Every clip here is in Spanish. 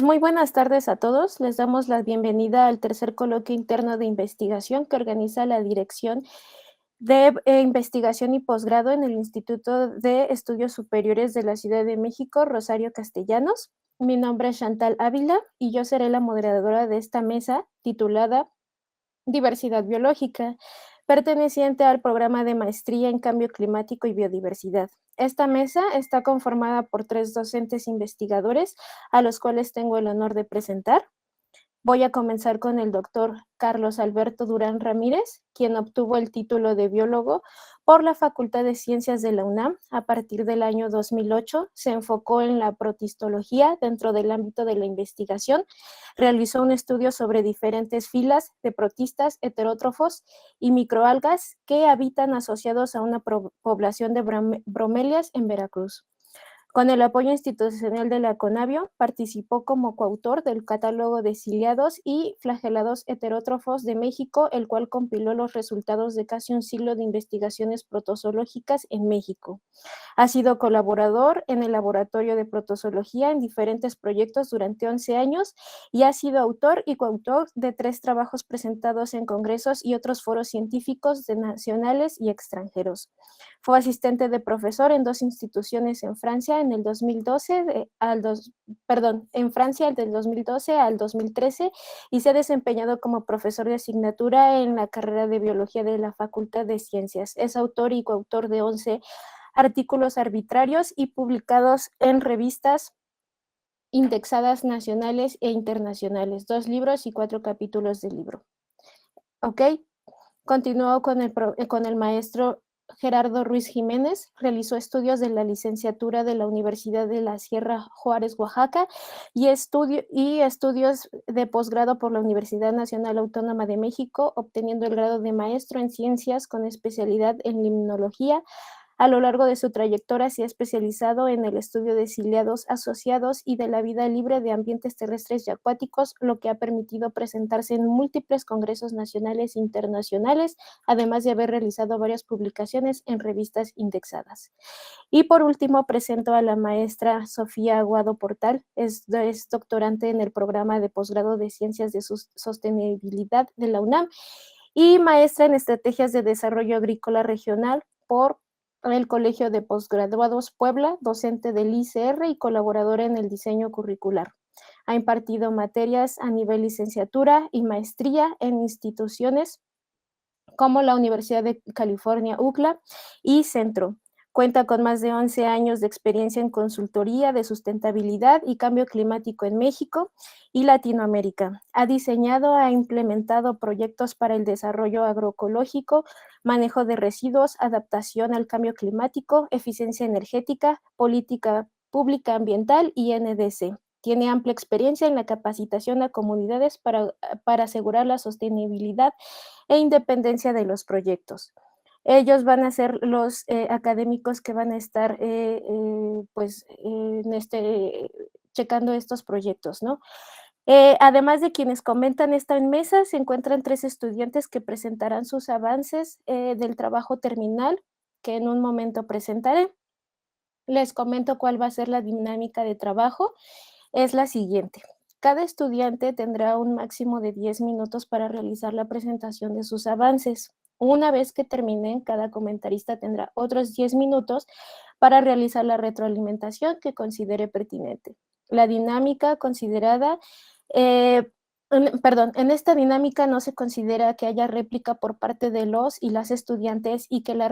Muy buenas tardes a todos. Les damos la bienvenida al tercer coloquio interno de investigación que organiza la Dirección de Investigación y Posgrado en el Instituto de Estudios Superiores de la Ciudad de México, Rosario Castellanos. Mi nombre es Chantal Ávila y yo seré la moderadora de esta mesa titulada Diversidad Biológica, perteneciente al programa de maestría en Cambio Climático y Biodiversidad. Esta mesa está conformada por 3 docentes investigadores, a los cuales tengo el honor de presentar. Voy a comenzar con el doctor Carlos Alberto Durán Ramírez, quien obtuvo el título de biólogo por la Facultad de Ciencias de la UNAM. A partir del año 2008 se enfocó en la protistología dentro del ámbito de la investigación. Realizó un estudio sobre diferentes filas de protistas, heterótrofos y microalgas que habitan asociados a una población de bromelias en Veracruz. Con el apoyo institucional de la CONABIO, participó como coautor del Catálogo de Ciliados y Flagelados Heterótrofos de México, el cual compiló los resultados de casi un siglo de investigaciones protozoológicas en México. Ha sido colaborador en el Laboratorio de Protozoología en diferentes proyectos durante 11 años y ha sido autor y coautor de 3 trabajos presentados en congresos y otros foros científicos nacionales y extranjeros. Fue asistente de profesor en 2 instituciones en Francia en el 2012 en Francia del 2012 al 2013 y se ha desempeñado como profesor de asignatura en la carrera de Biología de la Facultad de Ciencias. Es autor y coautor de 11 artículos arbitrarios y publicados en revistas indexadas nacionales e internacionales, 2 libros y 4 capítulos del libro. Ok, continuó con el maestro Gerardo Ruiz Jiménez, realizó estudios de la licenciatura de la Universidad de la Sierra Juárez, Oaxaca, y estudios de posgrado por la Universidad Nacional Autónoma de México, obteniendo el grado de maestro en ciencias con especialidad en limnología. A lo largo de su trayectoria se ha especializado en el estudio de ciliados asociados y de la vida libre de ambientes terrestres y acuáticos, lo que ha permitido presentarse en múltiples congresos nacionales e internacionales, además de haber realizado varias publicaciones en revistas indexadas. Y por último, presento a la maestra Sofía Aguado Portal, es doctorante en el programa de posgrado de Ciencias de Sostenibilidad de la UNAM y maestra en Estrategias de Desarrollo Agrícola Regional por el Colegio de Postgraduados Puebla, docente del ICR y colaboradora en el diseño curricular. Ha impartido materias a nivel licenciatura y maestría en instituciones como la Universidad de California, UCLA y Centro. Cuenta con más de 11 años de experiencia en consultoría de sustentabilidad y cambio climático en México y Latinoamérica. Ha diseñado e implementado proyectos para el desarrollo agroecológico, manejo de residuos, adaptación al cambio climático, eficiencia energética, política pública ambiental y NDC. Tiene amplia experiencia en la capacitación a comunidades para asegurar la sostenibilidad e independencia de los proyectos. Ellos van a ser los académicos que van a estar checando estos proyectos, ¿no? Además de quienes comentan esta mesa, se encuentran 3 estudiantes que presentarán sus avances del trabajo terminal, que en un momento presentaré. Les comento cuál va a ser la dinámica de trabajo. Es la siguiente. Cada estudiante tendrá un máximo de 10 minutos para realizar la presentación de sus avances. Una vez que terminen, cada comentarista tendrá otros 10 minutos para realizar la retroalimentación que considere pertinente. La dinámica considerada, en esta dinámica no se considera que haya réplica por parte de los y las estudiantes y que la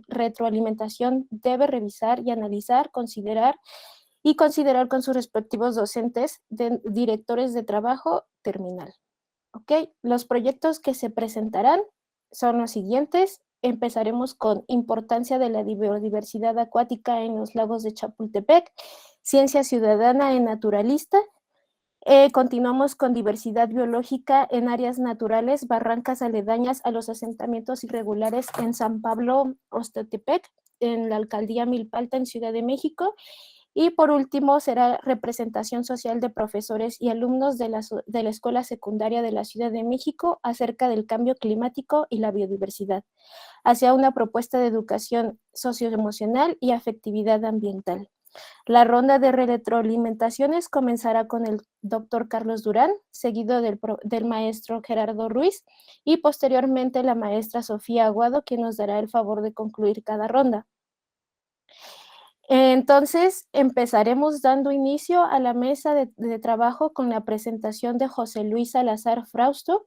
retroalimentación debe revisar y analizar, considerar con sus respectivos docentes, directores de trabajo terminal. ¿Ok? Los proyectos que se presentarán son los siguientes. Empezaremos con importancia de la biodiversidad acuática en los lagos de Chapultepec, ciencia ciudadana en naturalista. Continuamos con diversidad biológica en áreas naturales, barrancas aledañas a los asentamientos irregulares en San Pablo, Ostotepec, en la alcaldía Milpalta, en Ciudad de México. Y por último será representación social de profesores y alumnos de la Escuela Secundaria de la Ciudad de México acerca del cambio climático y la biodiversidad, hacia una propuesta de educación socioemocional y afectividad ambiental. La ronda de retroalimentaciones comenzará con el doctor Carlos Durán, seguido del maestro Gerardo Ruiz y posteriormente la maestra Sofía Aguado, quien nos dará el favor de concluir cada ronda. Entonces, empezaremos dando inicio a la mesa de trabajo con la presentación de José Luis Salazar Frausto,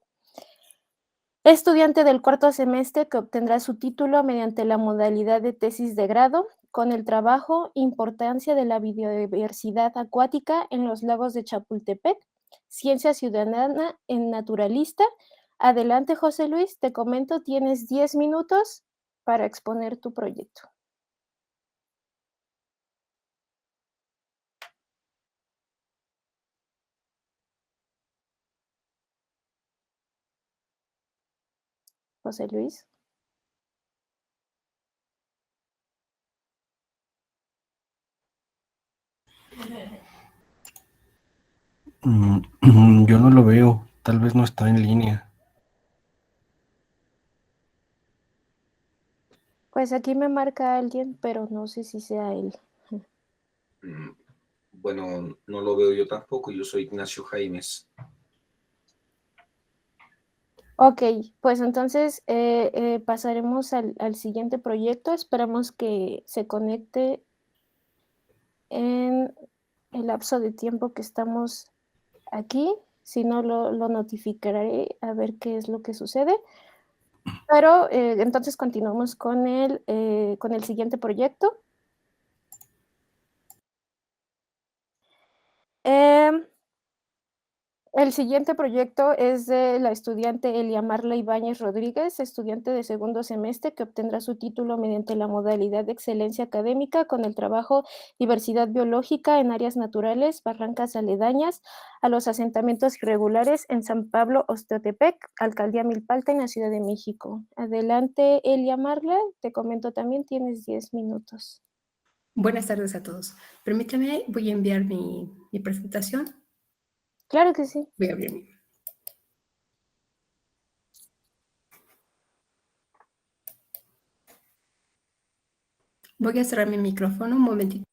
estudiante del cuarto semestre que obtendrá su título mediante la modalidad de tesis de grado con el trabajo Importancia de la biodiversidad acuática en los lagos de Chapultepec, Ciencia Ciudadana en Naturalista. Adelante, José Luis, te comento, tienes 10 minutos para exponer tu proyecto. José Luis. Yo no lo veo, tal vez no está en línea. Pues aquí me marca alguien, pero no sé si sea él. Bueno, no lo veo yo tampoco, yo soy Ignacio Jaimes. Ok, pues entonces pasaremos al siguiente proyecto. Esperamos que se conecte en el lapso de tiempo que estamos aquí. Si no, lo notificaré a ver qué es lo que sucede. Pero entonces continuamos con el siguiente proyecto. El siguiente proyecto es de la estudiante Elia Marla Ibáñez Rodríguez, estudiante de segundo semestre que obtendrá su título mediante la modalidad de excelencia académica con el trabajo Diversidad biológica en áreas naturales, barrancas aledañas a los asentamientos irregulares en San Pablo, Osteotepec, Alcaldía Milpalta, en la Ciudad de México. Adelante, Elia Marla, te comento también, tienes 10 minutos. Buenas tardes a todos. Permítame, voy a enviar mi presentación. Claro que sí. Voy a abrir mi... Voy a cerrar mi micrófono un momentito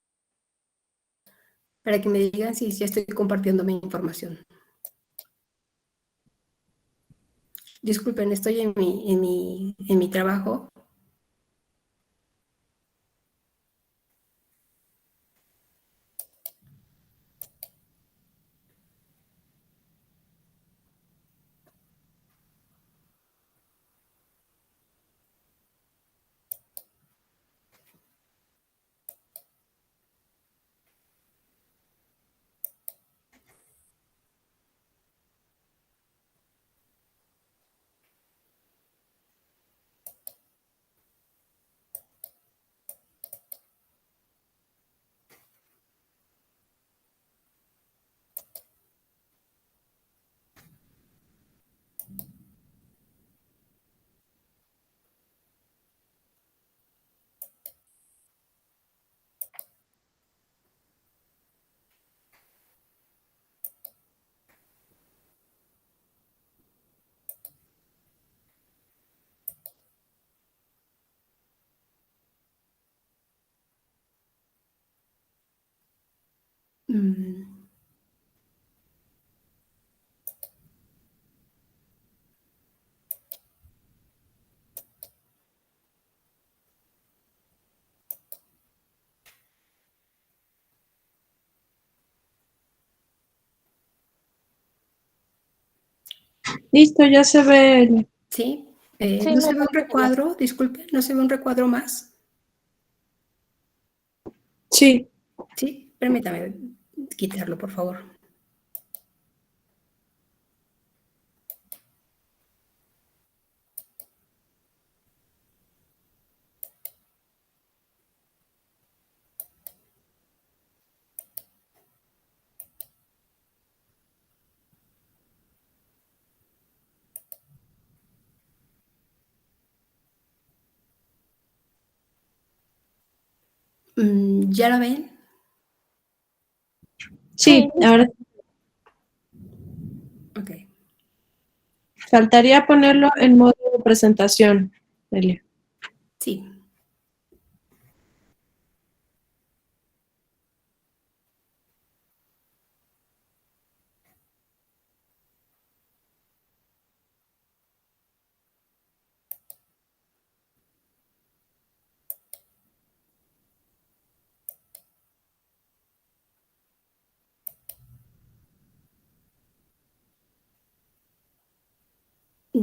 para que me digan si ya estoy compartiendo mi información. Disculpen, estoy en mi trabajo. Listo, ya se ve. Sí, Sí, no me se ve un parece recuadro, disculpen, no se ve un recuadro más. Sí. Sí, permítame quitarlo, por favor. ¿Ya lo ven? Sí, ahora Ok. faltaría ponerlo en modo presentación, Elia. Sí.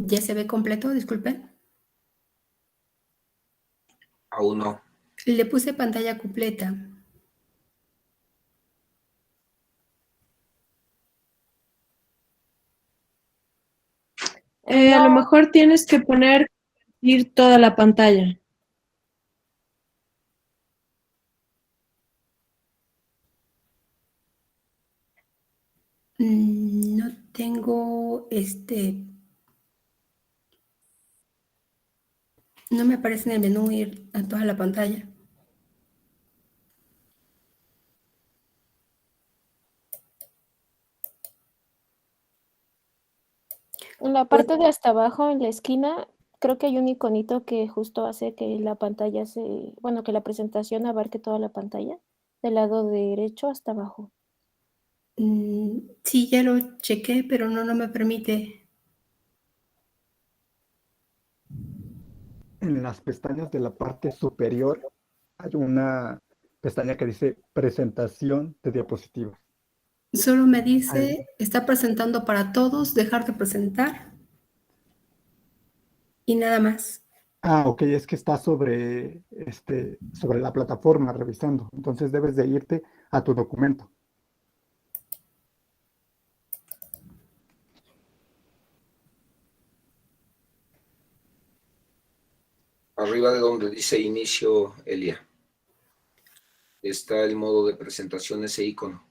¿Ya se ve completo? Disculpen. Aún no. Le puse pantalla completa. A lo No, mejor tienes que poner ir toda la pantalla. No tengo no me aparece en el menú ir a toda la pantalla. en la Pues, parte de hasta abajo, en la esquina, creo que hay un iconito que justo hace que la pantalla bueno, que la presentación abarque toda la pantalla, del lado derecho hasta abajo. sí, ya lo chequé, pero no me permite. En las pestañas de la parte superior hay una pestaña que dice presentación de diapositivas. Solo me Ahí- dice, está presentando para todos, dejar de presentar y nada más. ok, es que está sobre la plataforma revisando. Entonces debes de irte a tu documento. Arriba de donde dice inicio, Elia, está el modo de presentación, ese icono.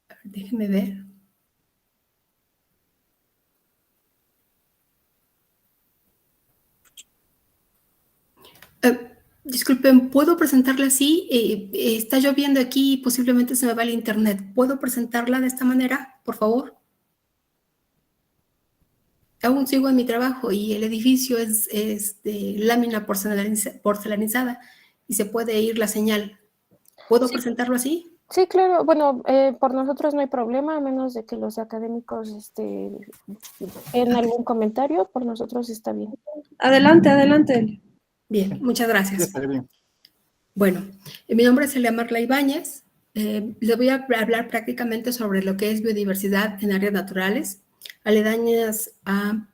A ver, déjeme ver. Disculpen, ¿puedo presentarla así? Está lloviendo aquí y posiblemente se me va el internet. ¿Puedo presentarla de esta manera, por favor? Aún sigo en mi trabajo y el edificio es de lámina porcelanizada y se puede ir la señal. ¿Puedo Sí, presentarlo así? sí, claro. Bueno, por nosotros no hay problema, a menos de que los académicos en algún comentario, por nosotros está bien. Adelante, adelante. Bien, muchas Sí, gracias. estaría bien. Bueno, mi nombre es Elia Marla Ibáñez. Le voy a hablar prácticamente sobre lo que es biodiversidad en áreas naturales, aledañas a,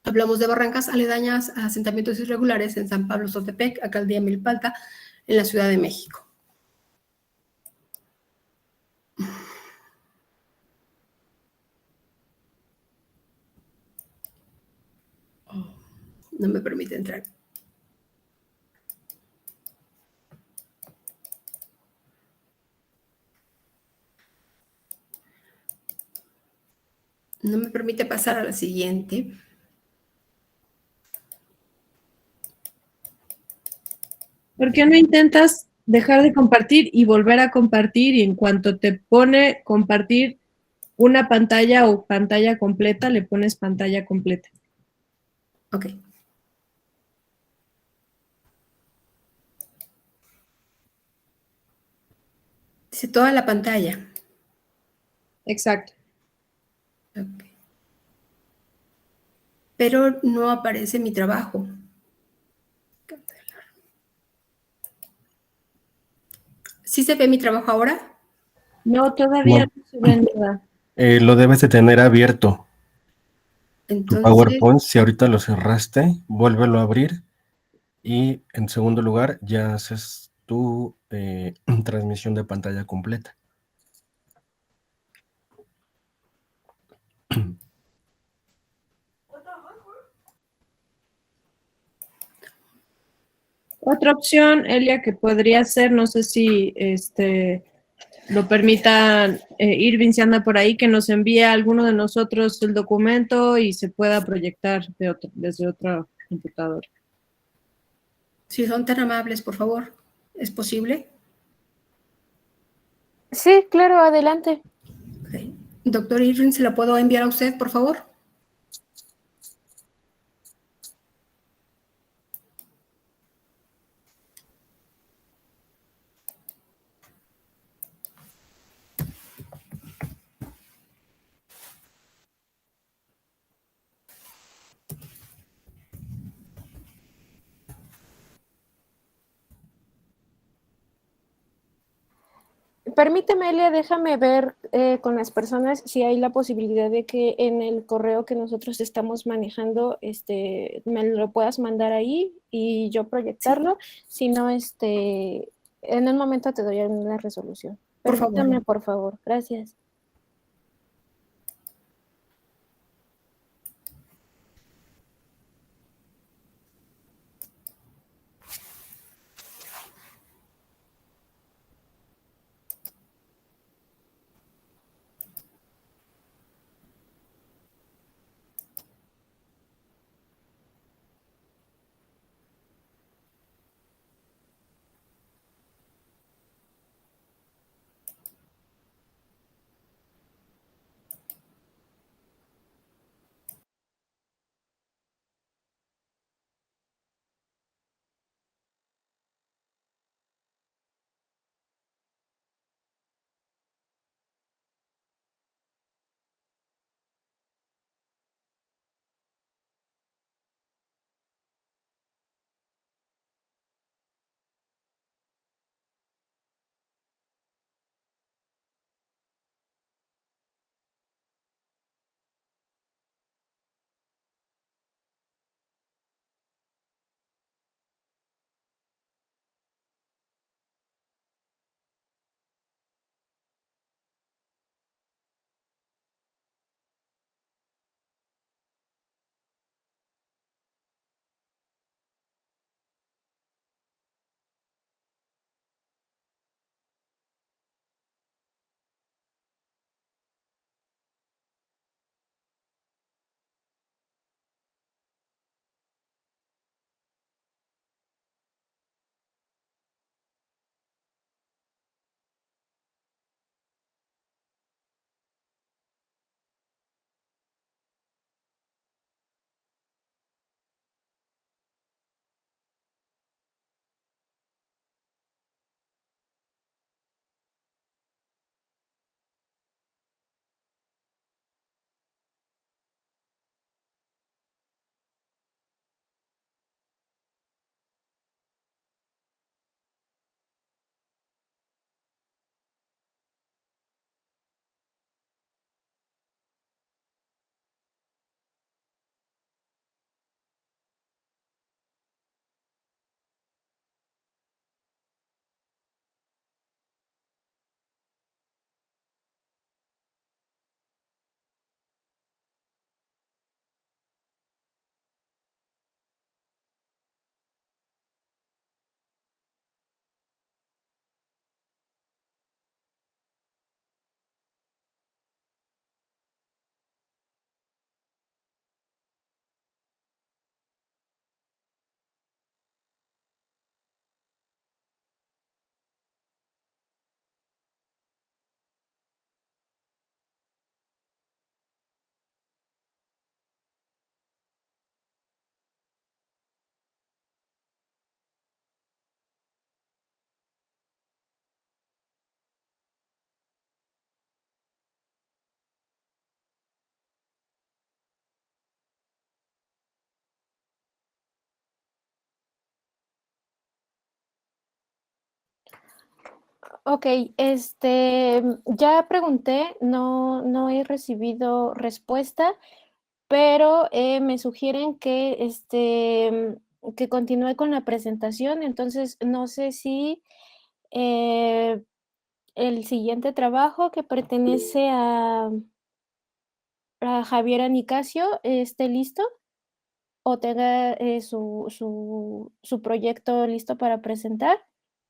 hablamos de barrancas aledañas a asentamientos irregulares en San Pablo Sotepec, alcaldía Milpalta, en la Ciudad de México. No me permite entrar. No me permite pasar a la siguiente. ¿Por qué no intentas dejar de compartir y volver a compartir y en cuanto te pone compartir una pantalla o pantalla completa, le pones pantalla completa? Ok. Dice toda la pantalla. Exacto. Ok. Pero no aparece mi trabajo. ¿Sí se ve mi trabajo ahora? No, todavía No, no se ve nada. lo debes de tener abierto. Tu Entonces, PowerPoint, si ahorita lo cerraste, vuélvelo a abrir y en segundo lugar ya haces tu transmisión de pantalla completa. Otra opción, Elia, que podría ser, no sé si lo permita Irving, si anda por ahí, que nos envíe a alguno de nosotros el documento y se pueda proyectar desde otro computador. si son tan amables, por favor, ¿es posible? Sí, claro, adelante. Okay. Doctor Irving, ¿se la puedo enviar a usted, por favor? Permíteme, Elia, déjame ver con las personas si hay la posibilidad de que en el correo que nosotros estamos manejando, me lo puedas mandar ahí y yo proyectarlo. Si no, en un momento te doy una resolución. Por favor. Permítame, por favor. Gracias. Ok, ya pregunté, no he recibido respuesta, pero me sugieren que continúe con la presentación, entonces no sé si el siguiente trabajo que pertenece a Javier Anicasio esté listo o tenga su proyecto listo para presentar.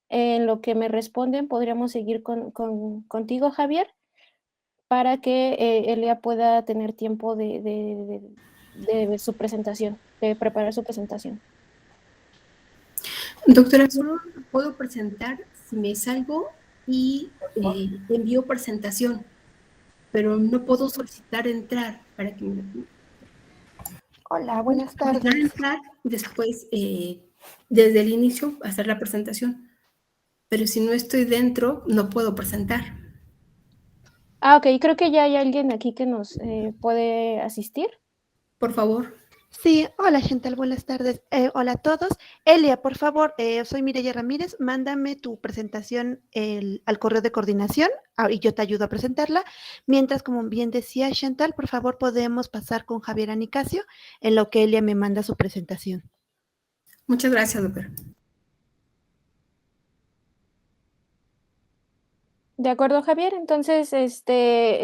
En lo que me responden, podríamos seguir contigo, Javier, para que Elia pueda tener tiempo de su presentación, de preparar su presentación. Doctora, solo puedo presentar si me salgo y envío presentación, pero no puedo solicitar entrar para que me... Hola, buenas solicitar tardes. entrar y después, desde el inicio, hacer la presentación. Pero si no estoy dentro, no puedo presentar. Ah, ok, creo que ya hay alguien aquí que nos puede asistir. Por favor. Sí, hola Chantal, buenas tardes. Hola a todos. Elia, por favor, soy Mireya Ramírez, mándame tu presentación al correo de coordinación y yo te ayudo a presentarla. Mientras, como bien decía Chantal, por favor podemos pasar con Javier Anicasio en lo que Elia me manda su presentación. Muchas gracias, doctora. De acuerdo, Javier. Entonces,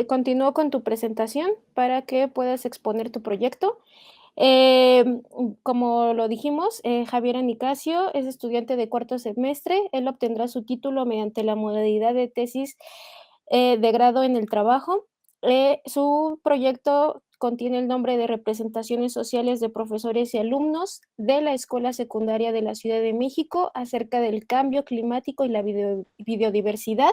continúo con tu presentación para que puedas exponer tu proyecto. Como lo dijimos, Javier Anicasio es estudiante de cuarto semestre. Él obtendrá su título mediante la modalidad de tesis de grado en el trabajo. Su proyecto contiene el nombre de Representaciones Sociales de Profesores y Alumnos de la Escuela Secundaria de la Ciudad de México acerca del cambio climático y la biodiversidad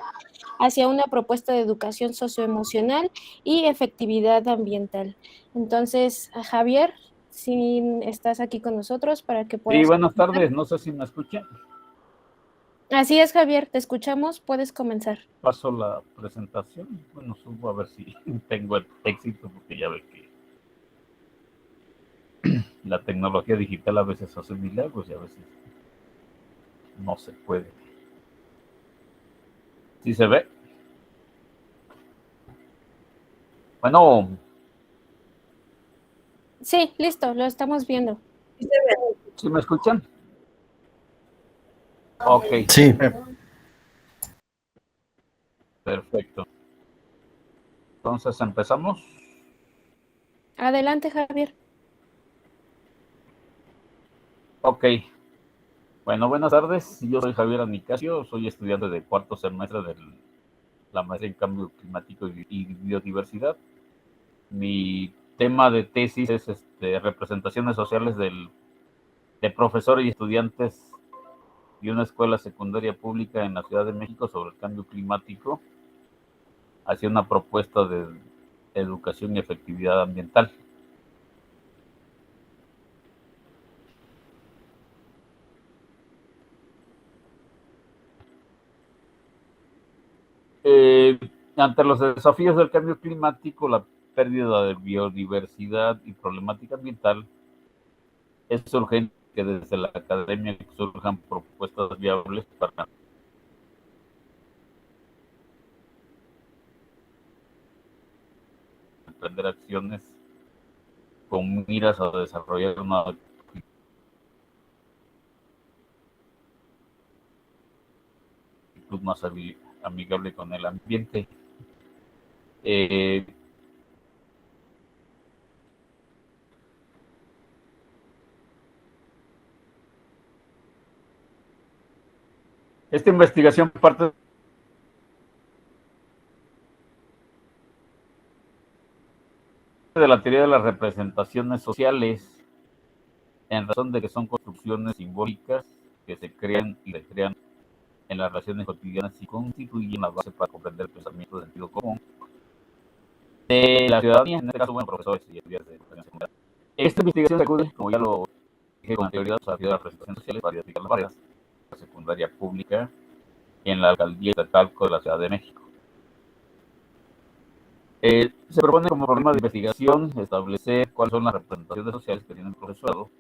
hacia una propuesta de educación socioemocional y efectividad ambiental. Entonces, Javier, si estás aquí con nosotros para que Sí, puedas... buenas tardes, no sé si me escuchan. Así es, Javier, te escuchamos, puedes comenzar. Paso la presentación. Bueno, subo a ver si tengo el éxito, porque ya ve que la tecnología digital a veces hace milagros y a veces no se puede. ¿Sí se ve? Bueno, Sí, listo, lo estamos viendo. ¿sí me escuchan? Ok, Sí, perfecto. Entonces empezamos. Adelante, Javier. Ok. Bueno, buenas tardes. Yo soy Javier Anicasio, soy estudiante de cuarto semestre de la maestría en cambio climático y biodiversidad. Mi tema de tesis es representaciones sociales de profesores y estudiantes de una escuela secundaria pública en la Ciudad de México sobre el cambio climático hacia una propuesta de educación y efectividad ambiental. Ante los desafíos del cambio climático, la pérdida de biodiversidad y problemática ambiental, es urgente que desde la academia surjan propuestas viables para emprender acciones con miras a desarrollar una actitud más amigable con el ambiente. Esta investigación parte de la teoría de las representaciones sociales, en razón de que son construcciones simbólicas que se crean y recrean en las relaciones cotidianas y constituyen la base para comprender el pensamiento de sentido común de la ciudadanía, en este caso, bueno, profesores y estudiantes de educación secundaria. Esta investigación se acude, como ya lo dije con anterioridad, a la teoría de las representaciones sociales para identificar las varias secundaria pública en la alcaldía de Talco de la Ciudad de México. Se propone como problema de investigación establecer cuáles son las representaciones sociales que tiene el profesorado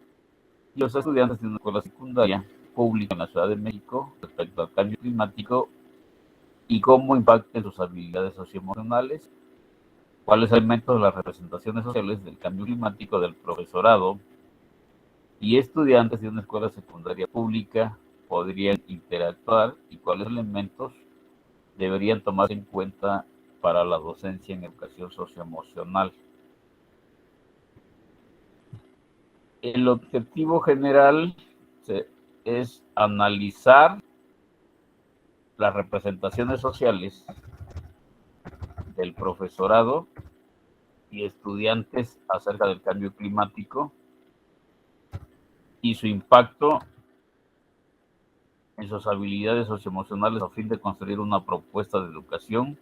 y los estudiantes de una escuela secundaria pública en la Ciudad de México respecto al cambio climático y cómo impacta en sus habilidades socioemocionales, cuáles elementos de las representaciones sociales del cambio climático del profesorado y estudiantes de una escuela secundaria pública podrían interactuar y cuáles elementos deberían tomarse en cuenta para la docencia en educación socioemocional. El objetivo general es analizar las representaciones sociales del profesorado y estudiantes acerca del cambio climático y su impacto en sus habilidades socioemocionales a fin de construir una propuesta de educación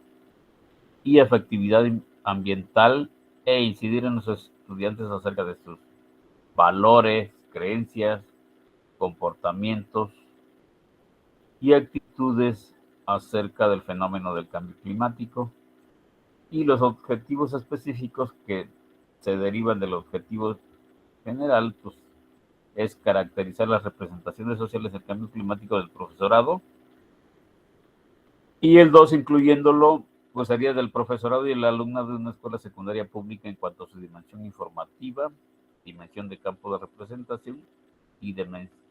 y efectividad ambiental e incidir en los estudiantes acerca de sus valores, creencias, comportamientos y actitudes acerca del fenómeno del cambio climático y los objetivos específicos que se derivan del objetivo general, pues es caracterizar las representaciones sociales del cambio climático del profesorado. Y el 2, incluyéndolo, pues sería del profesorado y el alumnado de una escuela secundaria pública en cuanto a su dimensión informativa, dimensión de campo de representación y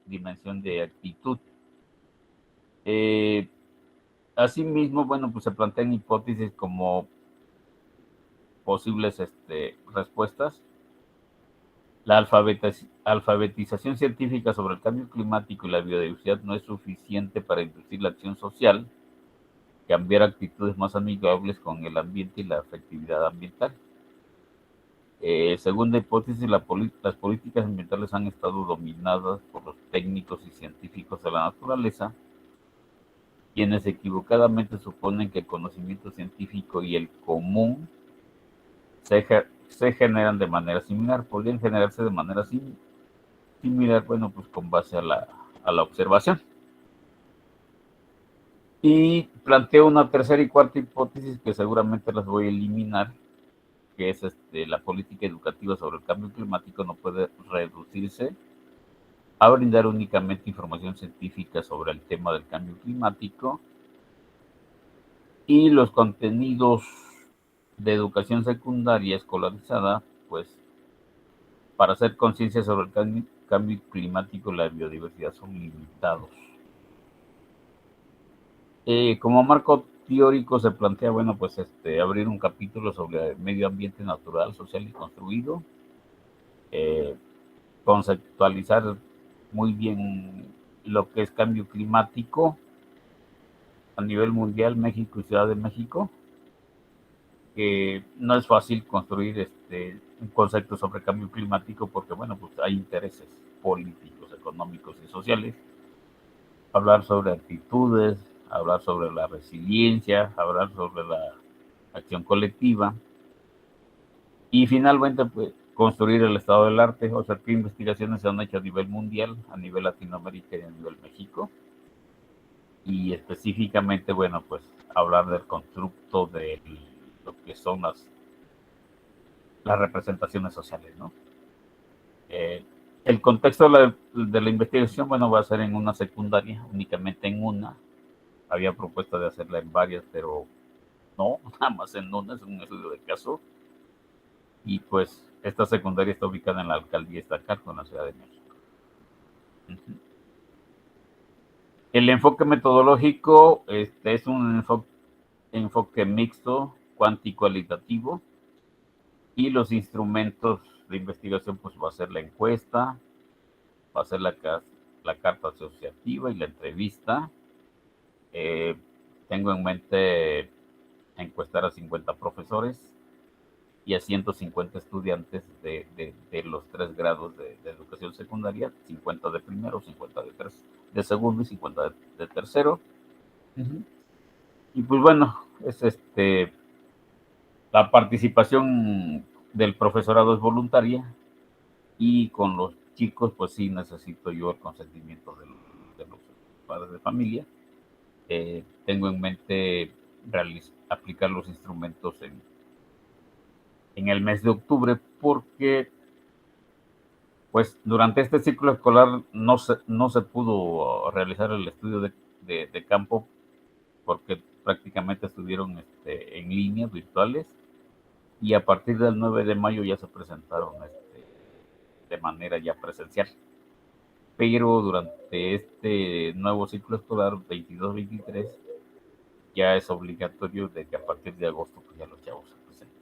dimensión de actitud. Asimismo, bueno, pues se plantean hipótesis como posibles respuestas. La alfabetización científica sobre el cambio climático y la biodiversidad no es suficiente para inducir la acción social, cambiar actitudes más amigables con el ambiente y la afectividad ambiental. Segunda hipótesis, las políticas ambientales han estado dominadas por los técnicos y científicos de la naturaleza, quienes equivocadamente suponen que el conocimiento científico y el común se generan de manera similar. Podrían generarse de manera similar, bueno, pues con base a la observación. Y planteo una tercera y cuarta hipótesis que seguramente las voy a eliminar, que es la política educativa sobre el cambio climático no puede reducirse a brindar únicamente información científica sobre el tema del cambio climático, y los contenidos de educación secundaria escolarizada, pues para hacer conciencia sobre el cambio climático y la biodiversidad son limitados. Como marco teórico se plantea, bueno, pues abrir un capítulo sobre medio ambiente natural, social y construido, conceptualizar muy bien lo que es cambio climático a nivel mundial, México y Ciudad de México, que no es fácil construir un concepto sobre cambio climático porque, bueno, pues hay intereses políticos, económicos y sociales. Hablar sobre actitudes, hablar sobre la resiliencia, hablar sobre la acción colectiva y finalmente, pues, construir el estado del arte. O sea, qué investigaciones se han hecho a nivel mundial, a nivel Latinoamérica y a nivel México. Y específicamente, bueno, pues hablar del constructo de lo que son las representaciones sociales, ¿no? El contexto de la investigación, bueno, va a ser en una secundaria, únicamente en una. Había propuesta de hacerla en varias, pero no, nada más en una, es un estudio de caso. Y pues esta secundaria está ubicada en la alcaldía Iztacalco, en la Ciudad de México. El enfoque metodológico es un enfoque mixto, cuantitativo, y los instrumentos de investigación pues va a ser la encuesta, va a ser la carta asociativa y la entrevista. Tengo en mente encuestar a 50 profesores y a 150 estudiantes de los 3 grados de educación secundaria, 50 de primero, 50 de segundo y 50 de tercero. Y pues bueno, es la participación del profesorado es voluntaria, y con los chicos pues sí necesito yo el consentimiento de los padres de familia. Tengo en mente aplicar los instrumentos en el mes de octubre, porque pues durante este ciclo escolar no se pudo realizar el estudio de campo, porque prácticamente estuvieron en línea, virtuales, y a partir del 9 de mayo ya se presentaron de manera ya presencial. Pero durante este nuevo ciclo escolar 22-23 ya es obligatorio de que a partir de agosto pues ya los chavos se presenten.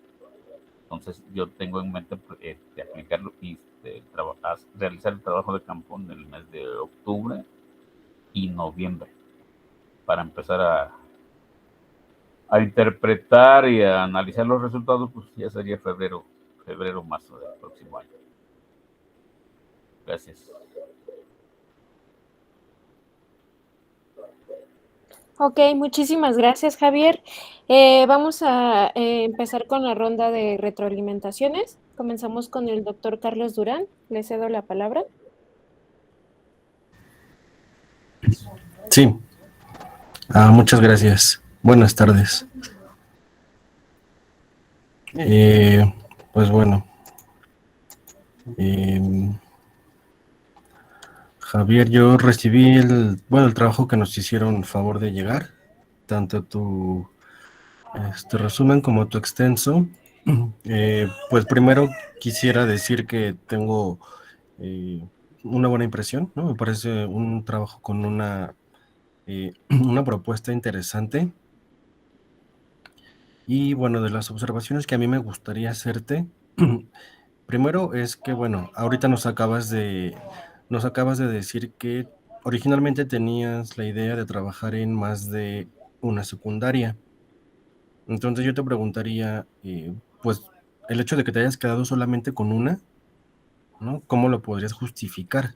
Entonces yo tengo en mente aplicarlo y realizar el trabajo de campo en el mes de octubre y noviembre, para empezar a interpretar y a analizar los resultados, pues ya sería febrero, marzo del próximo año. Gracias. Ok, muchísimas gracias, Javier. Vamos a empezar con la ronda de retroalimentaciones. Comenzamos con el doctor Carlos Durán. Le cedo la palabra. Sí. Muchas gracias. Buenas tardes. Pues bueno, Javier, yo recibí el trabajo que nos hicieron favor de llegar, tanto tu resumen como tu extenso. Pues primero quisiera decir que tengo una buena impresión, ¿no? Me parece un trabajo con una propuesta interesante. Y bueno, de las observaciones que a mí me gustaría hacerte, primero es que, bueno, ahorita nos acabas de decir que originalmente tenías la idea de trabajar en más de una secundaria. Entonces yo te preguntaría, pues, el hecho de que te hayas quedado solamente con una, ¿no? ¿Cómo lo podrías justificar?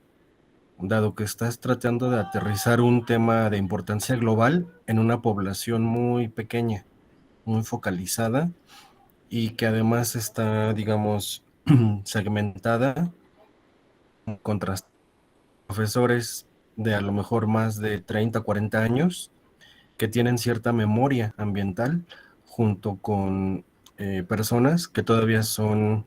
Dado que estás tratando de aterrizar un tema de importancia global en una población muy pequeña, muy focalizada y que además está, digamos, segmentada contra profesores de a lo mejor más de 30, 40 años que tienen cierta memoria ambiental junto con personas que todavía no son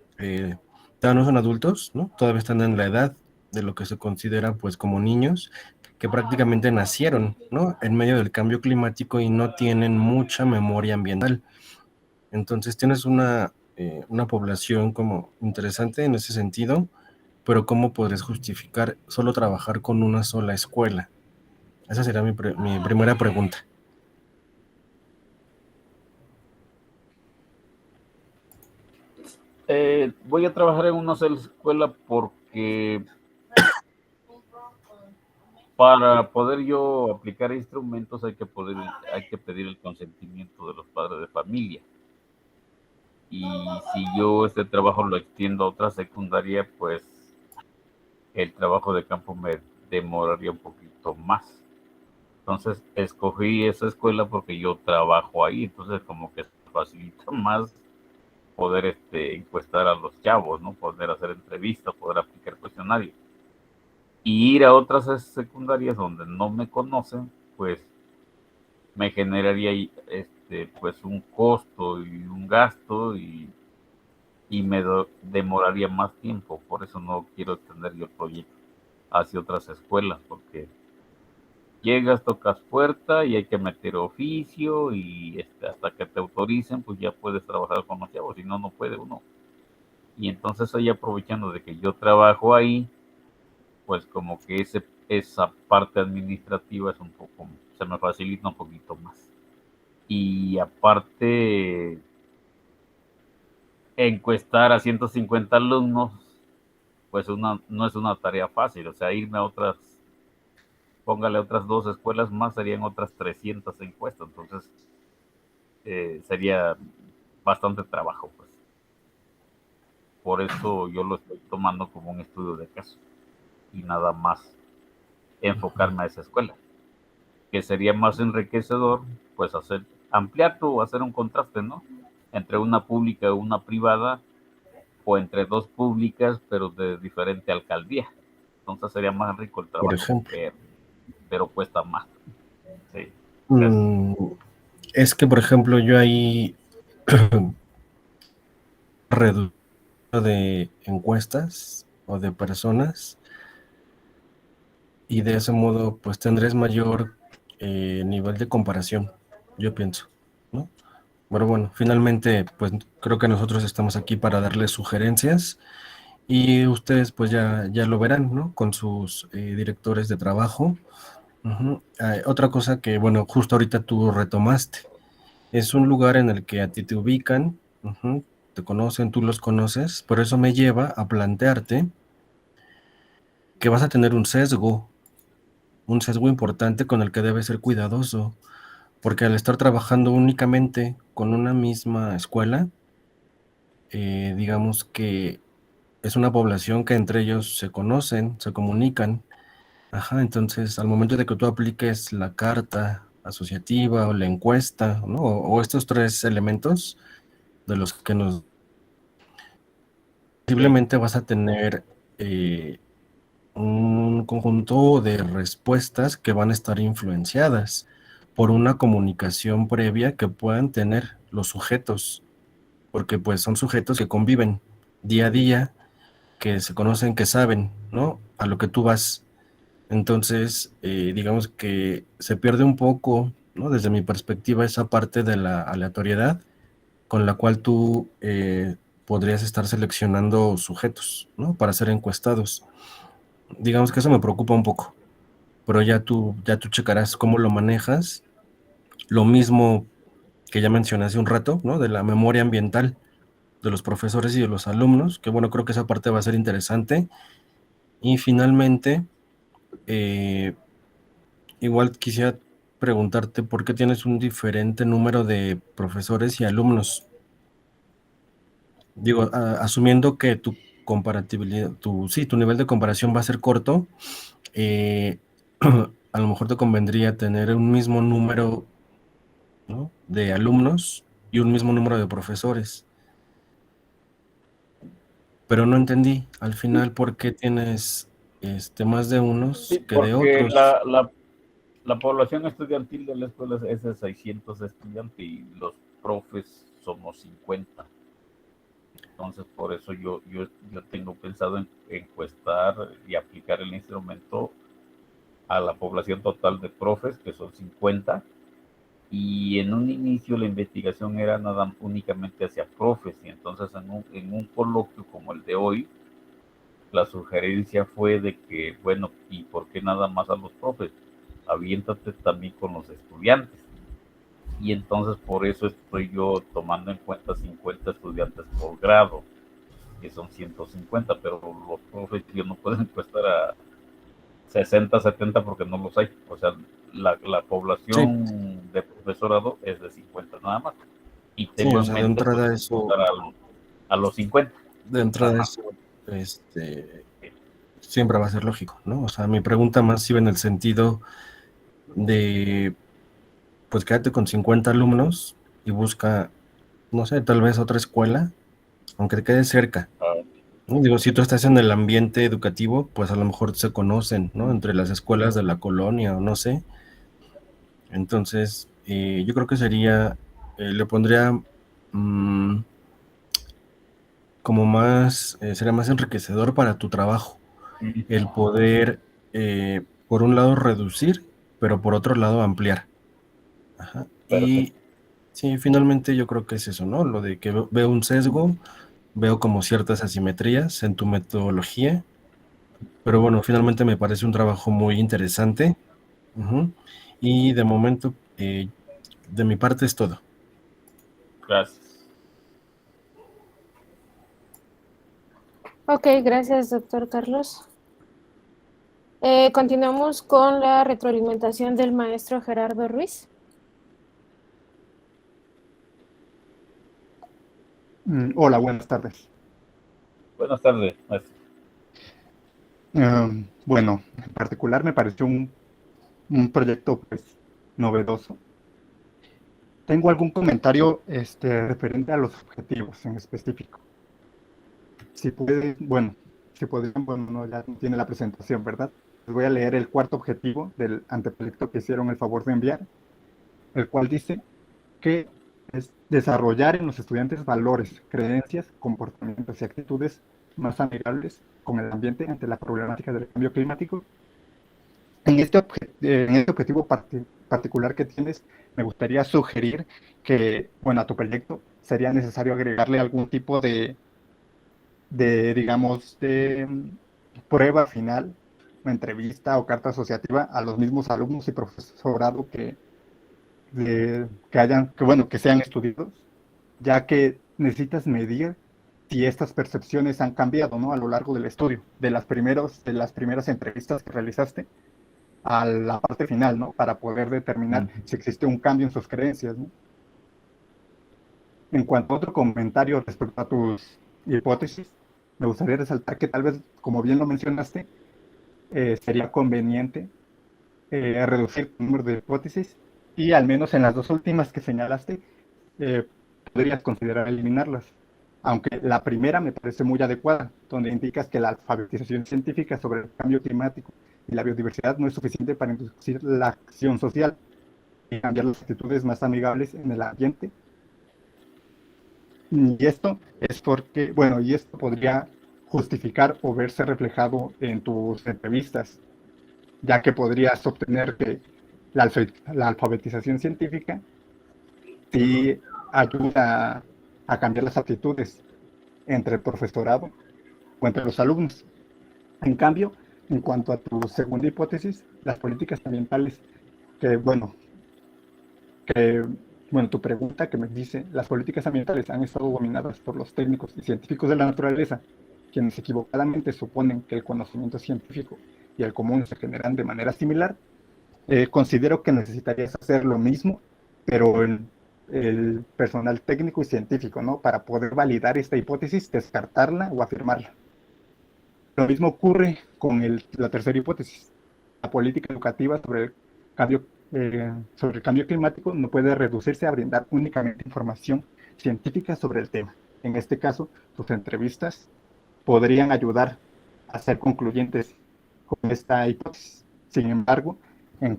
adultos, ¿no? Todavía están en la edad de lo que se considera pues como niños que prácticamente nacieron, ¿no? En medio del cambio climático y no tienen mucha memoria ambiental. Entonces tienes una población como interesante en ese sentido, pero ¿cómo podrías justificar solo trabajar con una sola escuela? Esa sería mi primera pregunta. Voy a trabajar en una sola escuela porque para poder yo aplicar instrumentos hay que pedir el consentimiento de los padres de familia. Y si yo este trabajo lo extiendo a otra secundaria, pues el trabajo de campo me demoraría un poquito más. Entonces escogí esa escuela porque yo trabajo ahí, entonces como que facilita más poder encuestar a los chavos, ¿no? Poder hacer entrevistas, poder aplicar cuestionarios. Y ir a otras secundarias donde no me conocen, pues me generaría pues un costo y un gasto y me demoraría más tiempo. Por eso no quiero extender yo el proyecto hacia otras escuelas, porque llegas, tocas puerta y hay que meter oficio y hasta que te autoricen, pues ya puedes trabajar con los chavos, si no, no puede uno. Y entonces ahí aprovechando de que yo trabajo ahí, pues como que esa parte administrativa es un poco, se me facilita un poquito más. Y aparte, encuestar a 150 alumnos, pues no es una tarea fácil, o sea, irme a póngale otras 2 escuelas más, serían otras 300 encuestas, entonces sería bastante trabajo, pues. Por eso yo lo estoy tomando como un estudio de caso y nada más enfocarme a esa escuela, que sería más enriquecedor, pues hacer un contraste, ¿no? Entre una pública y una privada, o entre 2 públicas, pero de diferente alcaldía. Entonces sería más rico el trabajo, Por ejemplo. pero cuesta más. Sí. Es que, por ejemplo, yo ahí reducido de encuestas o de personas y de ese modo pues tendrás mayor nivel de comparación, yo pienso, ¿no? Pero bueno, finalmente pues creo que nosotros estamos aquí para darles sugerencias y ustedes pues ya lo verán, ¿no? Con sus directores de trabajo. Otra cosa que, bueno, justo ahorita tú retomaste, es un lugar en el que a ti te ubican, te conocen, tú los conoces, por eso me lleva a plantearte que vas a tener un sesgo importante con el que debes ser cuidadoso, porque al estar trabajando únicamente con una misma escuela, digamos que es una población que entre ellos se conocen, se comunican. Entonces al momento de que tú apliques la carta asociativa o la encuesta, ¿no? o estos 3 elementos de los que posiblemente vas a tener un conjunto de respuestas que van a estar influenciadas por una comunicación previa que puedan tener los sujetos, porque pues son sujetos que conviven día a día que se conocen, que saben, ¿no? A lo que tú vas. Entonces, digamos que se pierde un poco, ¿no? Desde mi perspectiva, esa parte de la aleatoriedad con la cual tú podrías estar seleccionando sujetos, ¿no? Para ser encuestados. Digamos que eso me preocupa un poco, pero ya tú checarás cómo lo manejas. Lo mismo que ya mencioné hace un rato, ¿no? De la memoria ambiental de los profesores y de los alumnos, que bueno, creo que esa parte va a ser interesante. Y finalmente, igual quisiera preguntarte por qué tienes un diferente número de profesores y alumnos. Digo, asumiendo que tu comparatibilidad, sí, tu nivel de comparación va a ser corto, a lo mejor te convendría tener un mismo número, ¿no? de alumnos y un mismo número de profesores. Pero no entendí al final por qué tienes más de unos Sí, que de porque otros. la población estudiantil de la escuela es de 600 estudiantes y los profes somos 50. Entonces, por eso yo tengo pensado en encuestar y aplicar el instrumento a la población total de profes, que son 50. Y en un inicio la investigación era nada únicamente hacia profes, y entonces en un coloquio como el de hoy, la sugerencia fue de que, bueno, ¿y por qué nada más a los profes? Aviéntate también con los estudiantes. Y entonces por eso estoy yo tomando en cuenta 50 estudiantes por grado, que son 150, pero los profes yo no puedo encuestar a 60, 70 porque no los hay. O sea, la población Sí, de profesorado es de 50 nada más. Y sí, tengo o en sea, de mente pues entrada eso, encuestar a los 50. de entrada Ajá. eso, siempre va a ser lógico, ¿no? O sea, mi pregunta más iba en el sentido de, pues quédate con 50 alumnos y busca, no sé, tal vez otra escuela, aunque te quede cerca. ¿No? Digo, si tú estás en el ambiente educativo, pues a lo mejor se conocen, ¿no? Entre las escuelas de la colonia o no sé. Entonces, yo creo que sería, le pondría como más, sería más enriquecedor para tu trabajo el poder, por un lado, reducir, pero por otro lado, ampliar. Ajá. Y Perfecto. sí, finalmente yo creo que es eso, ¿no? Lo de que veo un sesgo, veo como ciertas asimetrías en tu metodología, pero bueno, finalmente me parece un trabajo muy interesante. Ujú. Y de momento, de mi parte es todo. Gracias. Ok, gracias, doctor Carlos. Continuamos con la retroalimentación del maestro Gerardo Ruiz. Hola, buenas tardes. Buenas tardes, maestro. Bueno, en particular me pareció un proyecto pues novedoso. Tengo algún comentario referente a los objetivos en específico. Si puede, bueno, si podrían, bueno, no, ya tiene la presentación, ¿verdad? Les voy a leer el cuarto objetivo del anteproyecto que hicieron el favor de enviar, el cual dice que es desarrollar en los estudiantes valores, creencias, comportamientos y actitudes más amigables con el ambiente ante la problemática del cambio climático. En este objetivo particular que tienes, me gustaría sugerir que, bueno, a tu proyecto sería necesario agregarle algún tipo digamos, de prueba final, entrevista o carta asociativa a los mismos alumnos y profesorado que sean estudiados, ya que necesitas medir si estas percepciones han cambiado, ¿no? A lo largo del estudio, de las primeras entrevistas que realizaste a la parte final, ¿no? Para poder determinar si existe un cambio en sus creencias, ¿no? En cuanto a otro comentario respecto a tus hipótesis, me gustaría resaltar que tal vez, como bien lo mencionaste, sería conveniente reducir el número de hipótesis y al menos en las dos últimas que señalaste, podrías considerar eliminarlas. Aunque la primera me parece muy adecuada, donde indicas que la alfabetización científica sobre el cambio climático y la biodiversidad no es suficiente para introducir la acción social y cambiar las actitudes más amigables en el ambiente. Y esto es porque, bueno, y esto podría justificar o verse reflejado en tus entrevistas, ya que podrías obtener que la alfabetización científica sí ayuda a cambiar las actitudes entre el profesorado o entre los alumnos. En cambio, en cuanto a tu segunda hipótesis, las políticas ambientales, tu pregunta que me dice, las políticas ambientales han estado dominadas por los técnicos y científicos de la naturaleza, quienes equivocadamente suponen que el conocimiento científico y el común se generan de manera similar. Considero que necesitarías hacer lo mismo, pero en el personal técnico y científico, ¿no? Para poder validar esta hipótesis, descartarla o afirmarla. Lo mismo ocurre con la tercera hipótesis. La política educativa sobre el cambio climático no puede reducirse a brindar únicamente información científica sobre el tema. En este caso, tus entrevistas podrían ayudar a ser concluyentes con esta hipótesis. Sin embargo,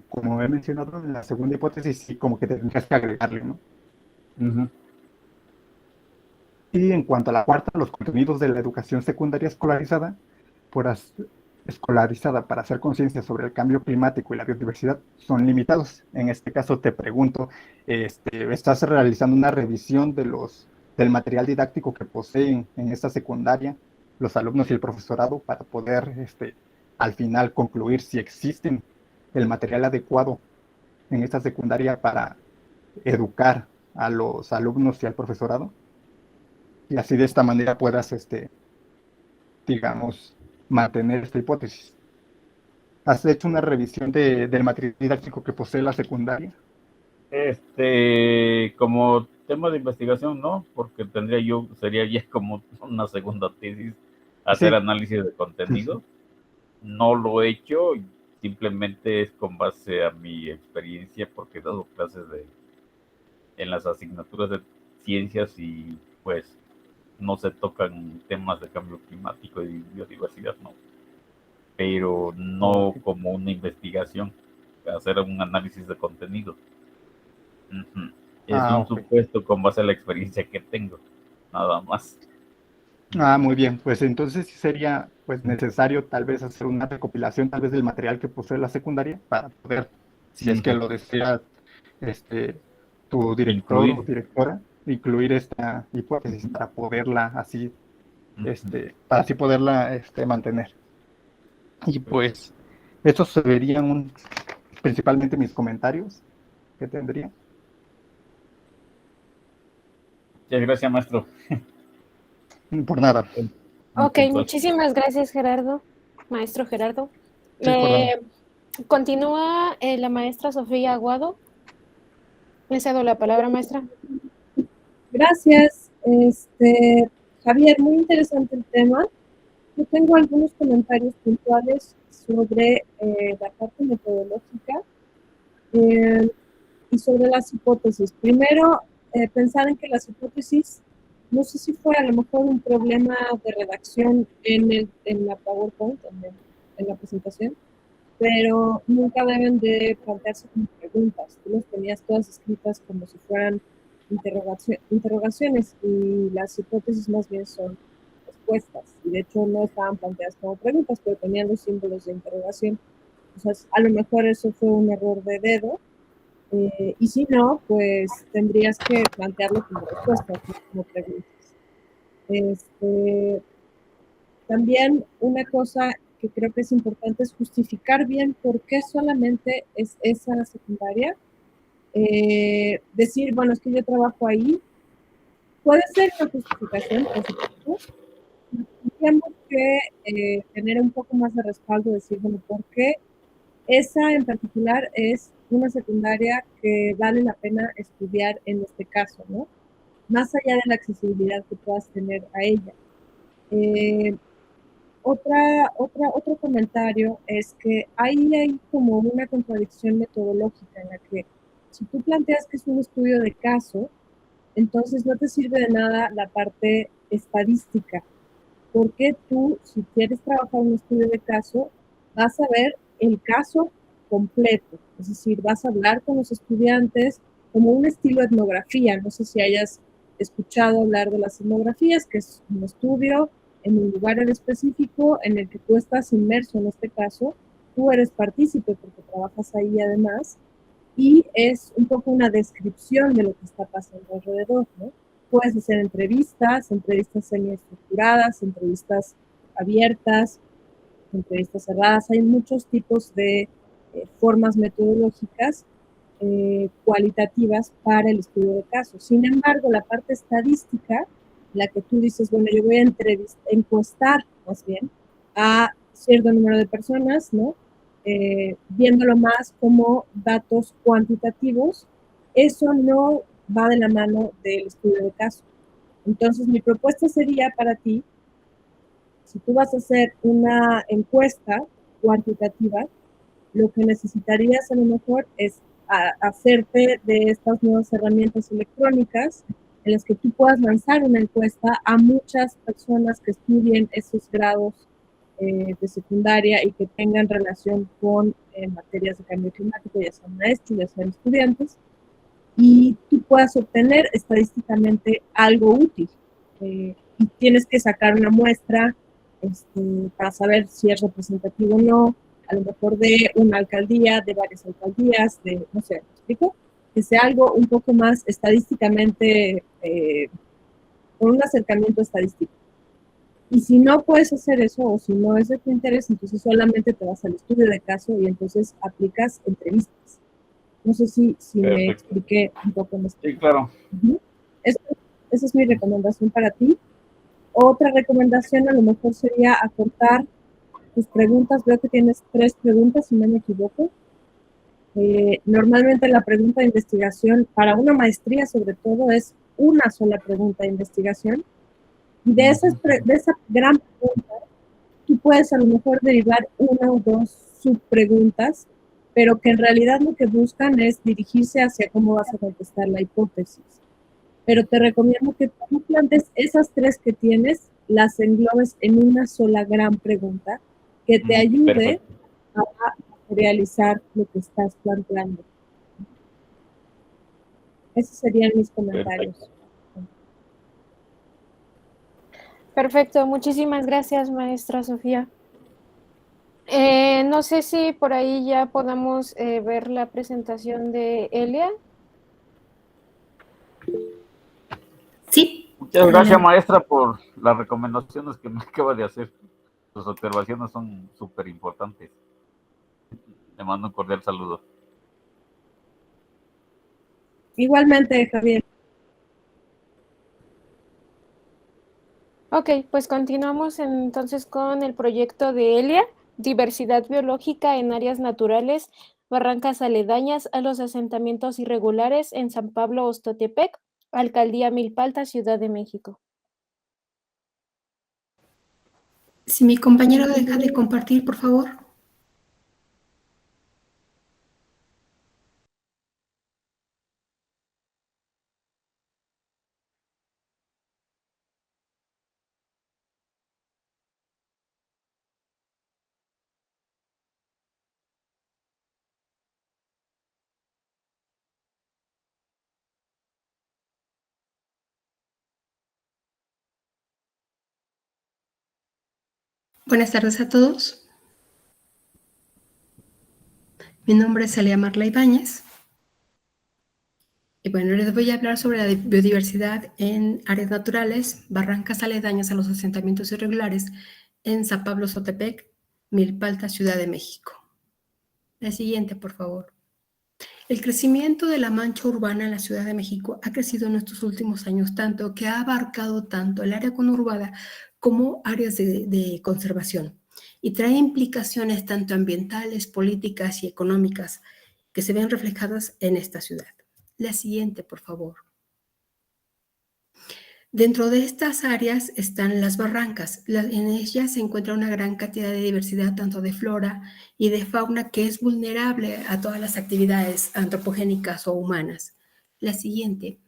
como he mencionado en la segunda hipótesis, sí, como que tendrías que agregarle, ¿no? Ujú. Y en cuanto a la cuarta, los contenidos de la educación secundaria escolarizada para hacer conciencia sobre el cambio climático y la biodiversidad son limitados. En este caso te pregunto, ¿estás realizando una revisión del material didáctico que poseen en esta secundaria los alumnos y el profesorado para poder al final concluir si existen el material adecuado en esta secundaria para educar a los alumnos y al profesorado? Y así de esta manera puedas, digamos, mantener esta hipótesis. ¿Has hecho una revisión del material didáctico que posee la secundaria? Como tema de investigación, no, porque sería ya como una segunda tesis, hacer Sí. análisis de contenido. No lo he hecho, simplemente es con base a mi experiencia, porque he dado clases en las asignaturas de ciencias y pues no se tocan temas de cambio climático y biodiversidad, no. Pero no como una investigación, hacer un análisis de contenido. Es un supuesto con base a la experiencia que tengo, nada más. Muy bien, pues entonces sí sería pues necesario tal vez hacer una recopilación tal vez del material que posee la secundaria para poder, si es que lo desea tu director o directora, incluir esta hipótesis para poderla así, para así poderla mantener. Y pues estos serían principalmente mis comentarios que tendría. Muchas gracias, maestro. Por nada. Ok, muchísimas gracias, Gerardo, maestro Gerardo. Sí, Continúa la maestra Sofía Aguado. Le cedo la palabra, maestra. Gracias, Javier, muy interesante el tema. Yo tengo algunos comentarios puntuales sobre la parte metodológica y sobre las hipótesis. Primero, pensar en que las hipótesis, no sé si fue a lo mejor un problema de redacción en la PowerPoint, en la presentación, pero nunca deben de plantearse como preguntas. Tú las tenías todas escritas como si fueran interrogaciones y las hipótesis más bien son respuestas. Y de hecho no estaban planteadas como preguntas, pero tenían los símbolos de interrogación. O sea, a lo mejor eso fue un error de dedo. Y si no, pues tendrías que plantearlo como respuestas, no como preguntas. También una cosa que creo que es importante es justificar bien por qué solamente es esa secundaria. Decir, bueno, es que yo trabajo ahí, puede ser una justificación, por supuesto. Tendríamos que tener un poco más de respaldo, decir, bueno, ¿por qué esa en particular es una secundaria que vale la pena estudiar en este caso, ¿no? Más allá de la accesibilidad que puedas tener a ella. Otro comentario es que ahí hay como una contradicción metodológica en la que si tú planteas que es un estudio de caso, entonces no te sirve de nada la parte estadística, porque tú, si quieres trabajar un estudio de caso, vas a ver el caso completo, es decir, vas a hablar con los estudiantes como un estilo etnografía. No sé si hayas escuchado hablar de las etnografías, que es un estudio en un lugar en específico en el que tú estás inmerso, en este caso, tú eres partícipe porque trabajas ahí además, y es un poco una descripción de lo que está pasando alrededor, ¿no? Puedes hacer entrevistas semiestructuradas, entrevistas abiertas, entrevistas cerradas. Hay muchos tipos de formas metodológicas cualitativas para el estudio de casos. Sin embargo, la parte estadística, la que tú dices, bueno, yo voy a encuestar más bien a cierto número de personas, ¿no? Viéndolo más como datos cuantitativos, eso no va de la mano del estudio de caso. Entonces, mi propuesta sería para ti, si tú vas a hacer una encuesta cuantitativa, lo que necesitarías a lo mejor es hacerte de estas nuevas herramientas electrónicas en las que tú puedas lanzar una encuesta a muchas personas que estudien esos grados de secundaria y que tengan relación con materias de cambio climático, ya sean maestros, ya sean estudiantes, y tú puedas obtener estadísticamente algo útil. Y tienes que sacar una muestra para saber si es representativo o no, a lo mejor de una alcaldía, de varias alcaldías, de, no sé, ¿me explico? Que sea algo un poco más estadísticamente, con un acercamiento estadístico. Y si no puedes hacer eso, o si no es de tu interés, entonces solamente te vas al estudio de caso y entonces aplicas entrevistas. No sé si me expliqué un poco en esto. Sí, claro. Esa es mi recomendación para ti. Otra recomendación a lo mejor sería acortar tus preguntas. Veo que tienes 3 preguntas, si no me equivoco. Normalmente la pregunta de investigación, para una maestría sobre todo, es una sola pregunta de investigación. Y de esa gran pregunta, tú puedes a lo mejor derivar 1 o 2 subpreguntas, pero que en realidad lo que buscan es dirigirse hacia cómo vas a contestar la hipótesis. Pero te recomiendo que tú plantes esas 3 que tienes, las englobes en una sola gran pregunta que te ayude a realizar lo que estás planteando. Esos serían mis comentarios. Perfecto, muchísimas gracias, maestra Sofía. No sé si por ahí ya podamos ver la presentación de Elia. Sí. Muchas gracias, maestra, por las recomendaciones que me acaba de hacer. Sus observaciones son súper importantes. Le mando un cordial saludo. Igualmente, Javier. Ok, pues continuamos entonces con el proyecto de Elia, diversidad biológica en áreas naturales, barrancas aledañas a los asentamientos irregulares en San Pablo Ostotepec, Alcaldía Milpalta, Ciudad de México. Si mi compañero deja de compartir, por favor. Buenas tardes a todos. Mi nombre es Elia Marla Ibáñez. Y bueno, les voy a hablar sobre la biodiversidad en áreas naturales, barrancas aledañas a los asentamientos irregulares en San Pablo Sotepec, Milpalta, Ciudad de México. La siguiente, por favor. El crecimiento de la mancha urbana en la Ciudad de México ha crecido en estos últimos años tanto que ha abarcado tanto el área conurbada como áreas de conservación y trae implicaciones tanto ambientales, políticas y económicas que se ven reflejadas en esta ciudad. La siguiente, por favor. Dentro de estas áreas están las barrancas. En ellas se encuentra una gran cantidad de diversidad, tanto de flora y de fauna, que es vulnerable a todas las actividades antropogénicas o humanas. La siguiente.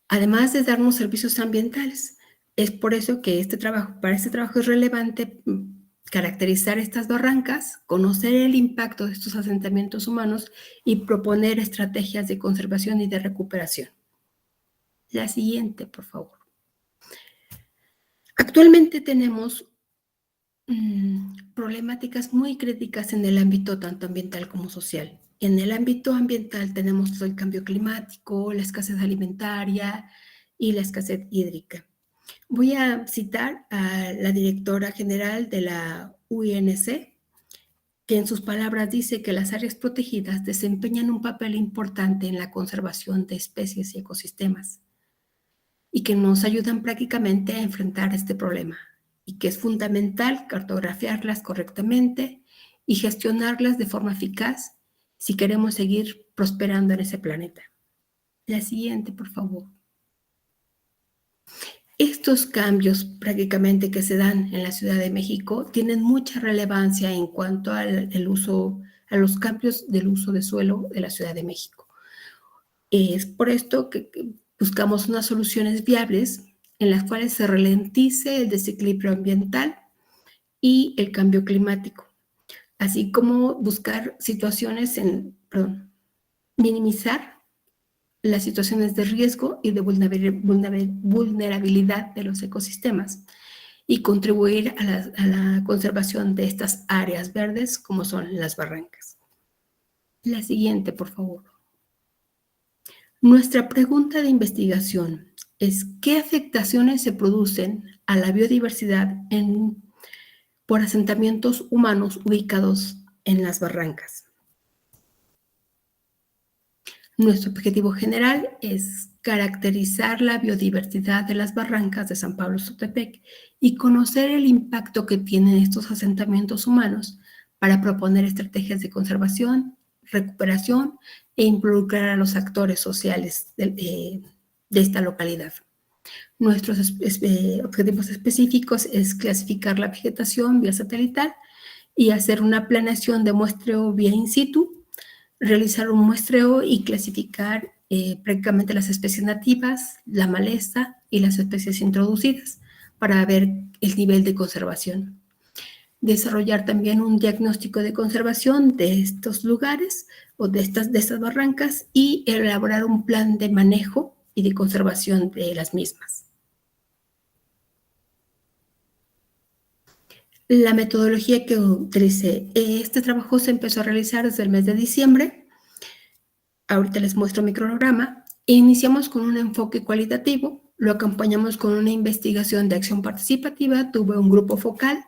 Además de darnos servicios ambientales, es por eso que para este trabajo es relevante caracterizar estas barrancas, conocer el impacto de estos asentamientos humanos y proponer estrategias de conservación y de recuperación. La siguiente, por favor. Actualmente tenemos problemáticas muy críticas en el ámbito tanto ambiental como social. En el ámbito ambiental tenemos todo el cambio climático, la escasez alimentaria y la escasez hídrica. Voy a citar a la directora general de la UINC, que en sus palabras dice que las áreas protegidas desempeñan un papel importante en la conservación de especies y ecosistemas y que nos ayudan prácticamente a enfrentar este problema y que es fundamental cartografiarlas correctamente y gestionarlas de forma eficaz si queremos seguir prosperando en ese planeta. La siguiente, por favor. Estos cambios prácticamente que se dan en la Ciudad de México tienen mucha relevancia en cuanto a los cambios del uso de suelo de la Ciudad de México. Es por esto que buscamos unas soluciones viables en las cuales se ralentice el desequilibrio ambiental y el cambio climático, así como buscar minimizar las situaciones de riesgo y de vulnerabilidad de los ecosistemas y contribuir a la conservación de estas áreas verdes como son las barrancas. La siguiente, por favor. Nuestra pregunta de investigación es: ¿qué afectaciones se producen a la biodiversidad por asentamientos humanos ubicados en las barrancas? Nuestro objetivo general es caracterizar la biodiversidad de las barrancas de San Pablo Sotepec y conocer el impacto que tienen estos asentamientos humanos para proponer estrategias de conservación, recuperación e involucrar a los actores sociales de esta localidad. Nuestros objetivos específicos es clasificar la vegetación vía satelital y hacer una planeación de muestreo vía in situ, realizar un muestreo y clasificar prácticamente las especies nativas, la maleza y las especies introducidas para ver el nivel de conservación. Desarrollar también un diagnóstico de conservación de estos lugares o de estas barrancas y elaborar un plan de manejo y de conservación de las mismas. La metodología que utilicé, este trabajo se empezó a realizar desde el mes de diciembre. Ahorita les muestro mi cronograma. Iniciamos con un enfoque cualitativo, lo acompañamos con una investigación de acción participativa, tuve un grupo focal,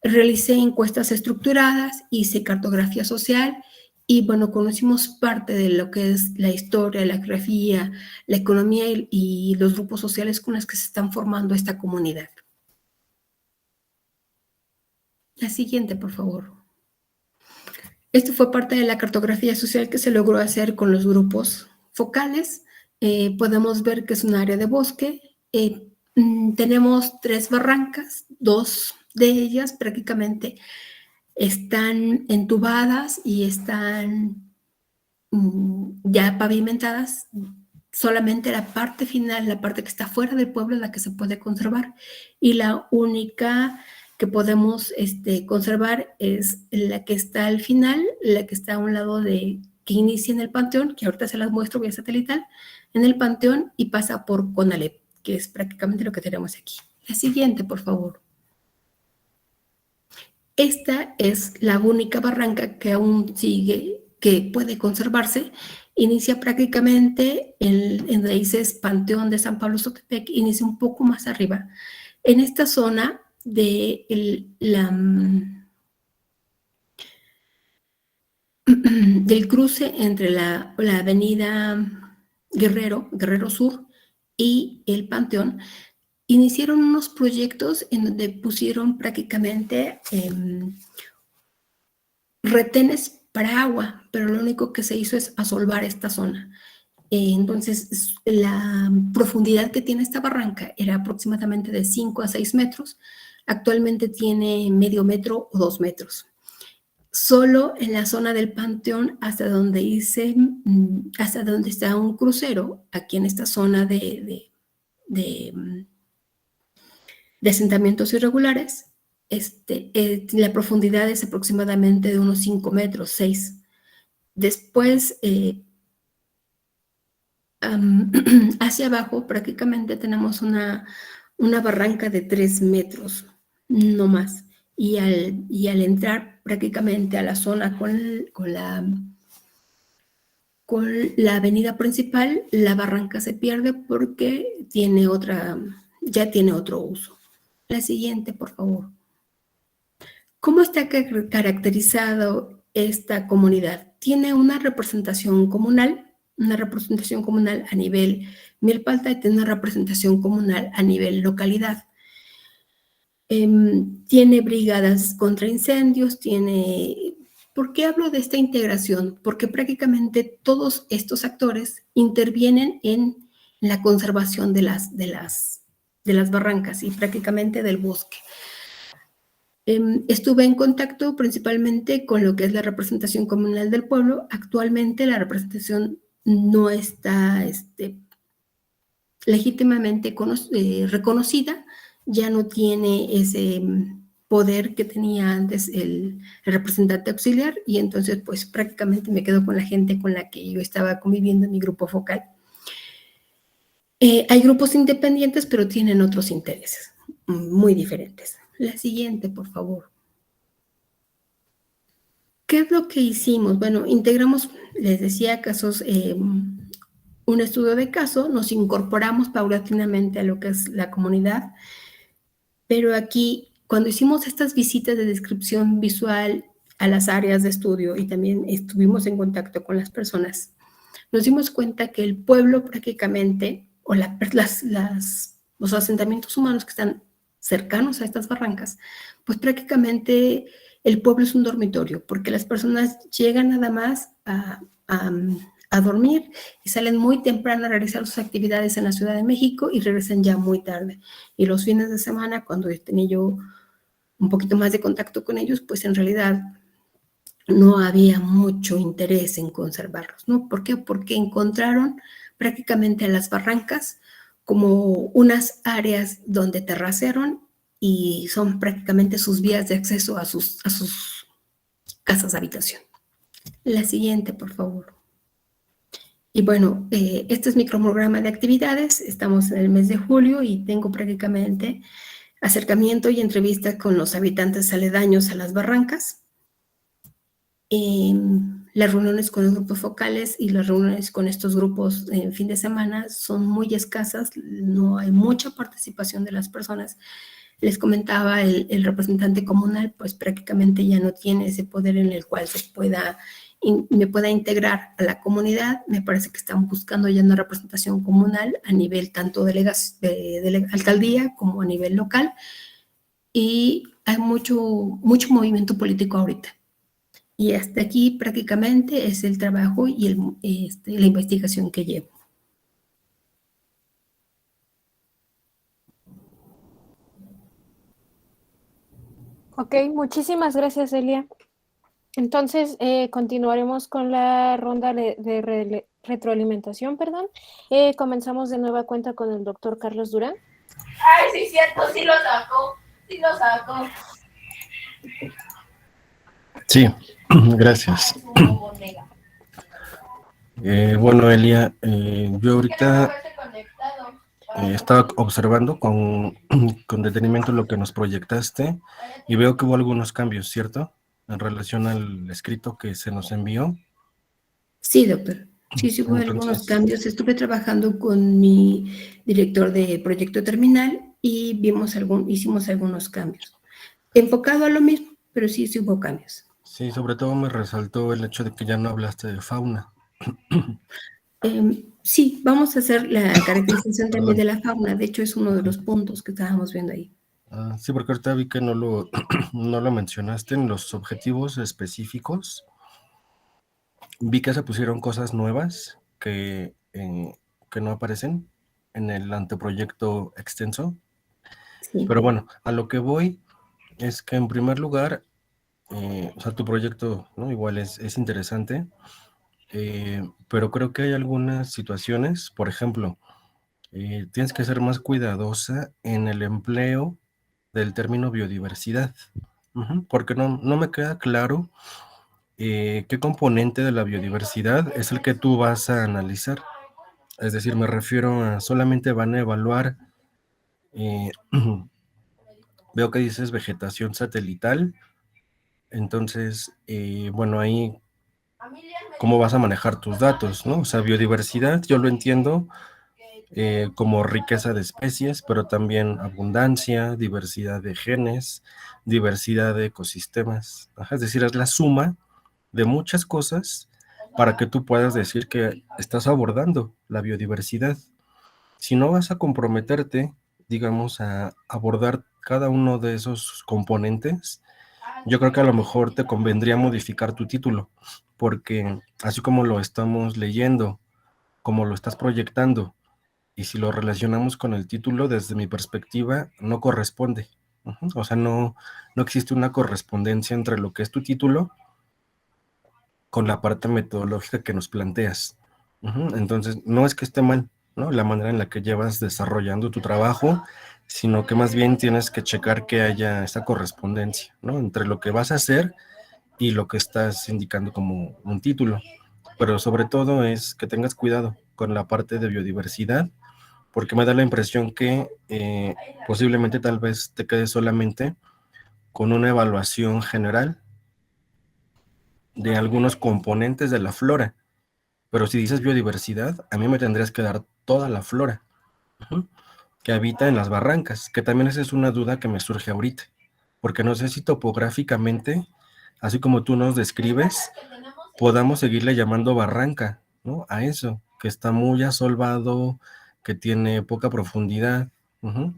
realicé encuestas estructuradas, hice cartografía social y, bueno, conocimos parte de lo que es la historia, la geografía, la economía y los grupos sociales con los que se están formando esta comunidad. La siguiente, por favor. Esto fue parte de la cartografía social que se logró hacer con los grupos focales. Podemos ver que es un área de bosque. Tenemos 3 barrancas, 2 de ellas prácticamente están entubadas y están ya pavimentadas. Solamente la parte final, la parte que está fuera del pueblo, es la que se puede conservar. Y la única que podemos conservar es la que está al final, la que está a un lado que inicia en el Panteón, que ahorita se las muestro vía satelital, en el Panteón y pasa por Conalep, que es prácticamente lo que tenemos aquí. La siguiente, por favor. Esta es la única barranca que aún sigue, que puede conservarse. Inicia prácticamente en raíces Panteón de San Pablo Sotepec, inicia un poco más arriba. En esta zona del cruce entre la avenida Guerrero Sur y el Panteón, iniciaron unos proyectos en donde pusieron prácticamente retenes para agua, pero lo único que se hizo es asolvar esta zona. Entonces, la profundidad que tiene esta barranca era aproximadamente de 5 a 6 metros. Actualmente tiene medio metro o 2 metros. Solo en la zona del Panteón, hasta donde está un crucero, aquí en esta zona de asentamientos irregulares, la profundidad es aproximadamente de unos 5 metros, 6. Después, hacia abajo prácticamente tenemos una barranca de 3 metros, no más. Y al entrar prácticamente a la zona con la avenida principal, la barranca se pierde porque ya tiene otro uso. La siguiente, por favor. ¿Cómo está caracterizado esta comunidad? Tiene una representación comunal a nivel Milpalta y tiene una representación comunal a nivel localidad. Tiene brigadas contra incendios, ¿Por qué hablo de esta integración? Porque prácticamente todos estos actores intervienen en la conservación de las barrancas y prácticamente del bosque. Estuve en contacto principalmente con lo que es la representación comunal del pueblo. Actualmente la representación no está legítimamente reconocida, ya no tiene ese poder que tenía antes el representante auxiliar y entonces pues prácticamente me quedo con la gente con la que yo estaba conviviendo en mi grupo focal. Hay grupos independientes pero tienen otros intereses muy diferentes. La siguiente, por favor. ¿Qué es lo que hicimos? Bueno, integramos, les decía, casos, un estudio de caso, nos incorporamos paulatinamente a lo que es la comunidad, pero aquí, cuando hicimos estas visitas de descripción visual a las áreas de estudio y también estuvimos en contacto con las personas, nos dimos cuenta que el pueblo prácticamente, o los asentamientos humanos que están cercanos a estas barrancas, pues prácticamente el pueblo es un dormitorio, porque las personas llegan nada más a dormir y salen muy temprano a realizar sus actividades en la Ciudad de México y regresan ya muy tarde. Y los fines de semana, cuando tenía yo un poquito más de contacto con ellos, pues en realidad no había mucho interés en conservarlos, ¿no? ¿Por qué? Porque encontraron prácticamente a las barrancas como unas áreas donde terracearon y son prácticamente sus vías de acceso a sus casas de habitación. La siguiente, por favor. Y bueno, este es mi cronograma de actividades. Estamos en el mes de julio y tengo prácticamente acercamiento y entrevistas con los habitantes aledaños a las barrancas. Las reuniones con los grupos focales y las reuniones con estos grupos en fin de semana son muy escasas, no hay mucha participación de las personas. Les comentaba, el representante comunal pues prácticamente ya no tiene ese poder en el cual me pueda integrar a la comunidad. Me parece que están buscando ya una representación comunal a nivel tanto de alcaldía como a nivel local y hay mucho movimiento político ahorita. Y hasta aquí prácticamente es el trabajo y la investigación que llevo. Ok, muchísimas gracias, Elia. Entonces, continuaremos con la ronda de retroalimentación, perdón. Comenzamos de nueva cuenta con el doctor Carlos Durán. Ay, sí, cierto, sí lo sacó. Sí, gracias. Bueno, Elia, yo ahorita estaba observando con detenimiento lo que nos proyectaste y veo que hubo algunos cambios, ¿cierto? En relación al escrito que se nos envió. Sí, doctor. Sí, hubo algunos cambios. Estuve trabajando con mi director de proyecto terminal y hicimos algunos cambios. Enfocado a lo mismo, pero sí hubo cambios. Sí, sobre todo me resaltó el hecho de que ya no hablaste de fauna. Sí, vamos a hacer la caracterización también de la fauna. De hecho, es uno de los puntos que estábamos viendo ahí. Sí, porque ahorita vi que no lo mencionaste en los objetivos específicos. Vi que se pusieron cosas nuevas que no aparecen en el anteproyecto extenso. Sí. Pero bueno, a lo que voy es que en primer lugar, o sea, tu proyecto, ¿no? Igual es interesante, pero creo que hay algunas situaciones, por ejemplo, tienes que ser más cuidadosa en el empleo del término biodiversidad, porque no me queda claro qué componente de la biodiversidad es el que tú vas a analizar. Es decir, me refiero a solamente van a evaluar Eh, veo que dices vegetación satelital, entonces, bueno, ahí, ¿cómo vas a manejar tus datos, no? O sea, biodiversidad, yo lo entiendo como riqueza de especies, pero también abundancia, diversidad de genes, diversidad de ecosistemas. Ajá, es decir, es la suma de muchas cosas para que tú puedas decir que estás abordando la biodiversidad. Si no vas a comprometerte, digamos, a abordar cada uno de esos componentes, yo creo que a lo mejor te convendría modificar tu título, porque así como lo estamos leyendo, como lo estás proyectando, y si lo relacionamos con el título, desde mi perspectiva, no corresponde. O sea, no existe una correspondencia entre lo que es tu título con la parte metodológica que nos planteas. Entonces, no es que esté mal, ¿no? La manera en la que llevas desarrollando tu trabajo, sino que más bien tienes que checar que haya esa correspondencia, ¿no? Entre lo que vas a hacer y lo que estás indicando como un título. Pero sobre todo es que tengas cuidado con la parte de biodiversidad, porque me da la impresión que posiblemente tal vez te quedes solamente con una evaluación general de algunos componentes de la flora. Pero si dices biodiversidad, a mí me tendrías que dar toda la flora que habita en las barrancas, que también esa es una duda que me surge ahorita, porque no sé si topográficamente, así como tú nos describes, podamos seguirle llamando barranca, ¿no? A eso, que está muy asolvado, que tiene poca profundidad. O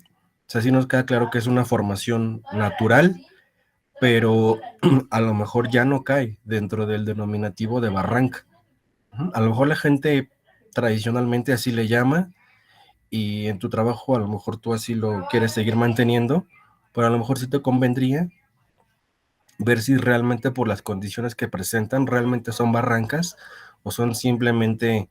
sea, sí nos queda claro que es una formación natural, pero a lo mejor ya no cae dentro del denominativo de barranca. A lo mejor la gente tradicionalmente así le llama y en tu trabajo a lo mejor tú así lo quieres seguir manteniendo, pero a lo mejor sí te convendría ver si realmente por las condiciones que presentan realmente son barrancas o son simplemente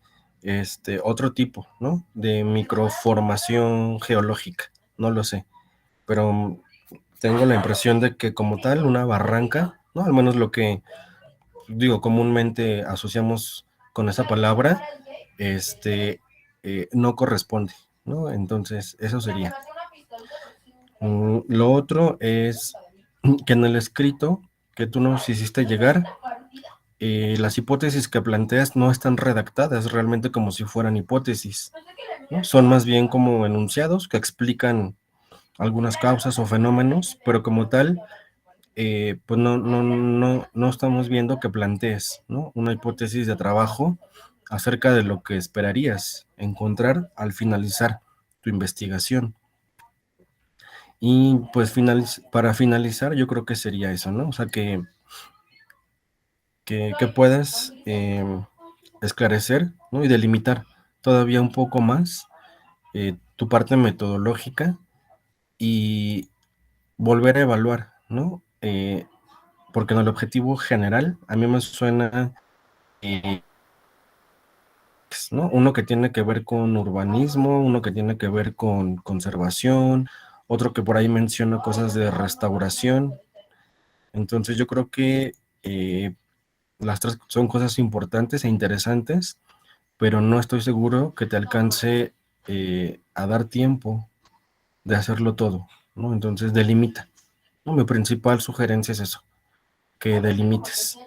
otro tipo, ¿no? De microformación geológica, no lo sé, pero tengo la impresión de que como tal una barranca, ¿no? Al menos lo que digo comúnmente asociamos con esa palabra, no corresponde, ¿no? Entonces, eso sería. Lo otro es que en el escrito que tú nos hiciste llegar, las hipótesis que planteas no están redactadas realmente como si fueran hipótesis, ¿no? Son más bien como enunciados que explican algunas causas o fenómenos, pero como tal, pues no estamos viendo que plantees, ¿no? Una hipótesis de trabajo acerca de lo que esperarías encontrar al finalizar tu investigación. Y pues para finalizar, yo creo que sería eso, ¿no? O sea, que puedas esclarecer, ¿no? Y delimitar todavía un poco más tu parte metodológica y volver a evaluar, ¿no? Porque en el objetivo general, a mí me suena, ¿no? Uno que tiene que ver con urbanismo, uno que tiene que ver con conservación, otro que por ahí menciona cosas de restauración. Entonces yo creo que las tres son cosas importantes e interesantes, pero no estoy seguro que te alcance a dar tiempo de hacerlo todo, ¿no? Entonces delimita, ¿no? Mi principal sugerencia es eso, que delimites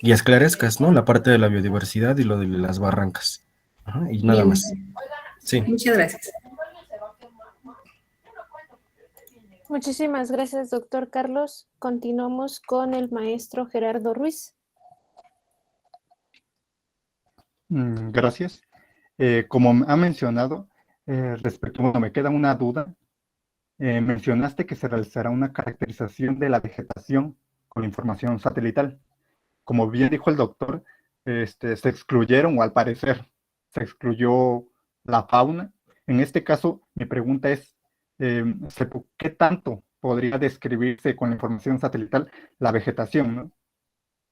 y esclarezcas, ¿no? La parte de la biodiversidad y lo de las barrancas. Y nada Bien, más. Sí. muchas gracias. Muchísimas gracias, doctor Carlos. Continuamos con el maestro Gerardo Ruiz. Gracias. Como ha mencionado, bueno, me queda una duda. Mencionaste que se realizará una caracterización de la vegetación con información satelital. Como bien dijo el doctor, se excluyeron, o al parecer se excluyó la fauna. En este caso, mi pregunta es, ¿qué tanto podría describirse con la información satelital la vegetación, ¿no?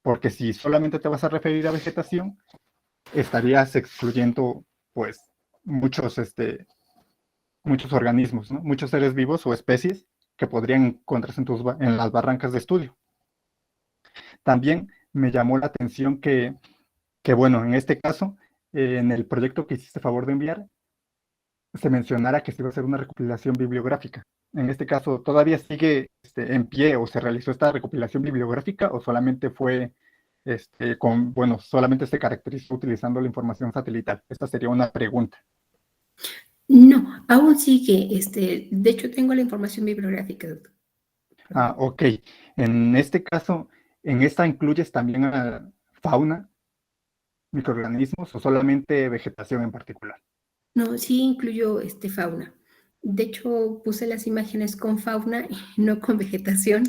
Porque si solamente te vas a referir a vegetación, estarías excluyendo, pues, muchos organismos, ¿no? Muchos seres vivos o especies que podrían encontrarse en las barrancas de estudio. También me llamó la atención que bueno, en este caso, en el proyecto que hiciste favor de enviar, se mencionara que se iba a hacer una recopilación bibliográfica. En este caso, ¿todavía sigue en pie o se realizó esta recopilación bibliográfica o solamente fue solamente se caracterizó utilizando la información satelital? Esta sería una pregunta. No, aún sigue. De hecho, tengo la información bibliográfica, doctor. Ah, ok. En este caso, ¿en esta incluyes también a fauna, microorganismos o solamente vegetación en particular? No, sí incluyo fauna. De hecho, puse las imágenes con fauna y no con vegetación.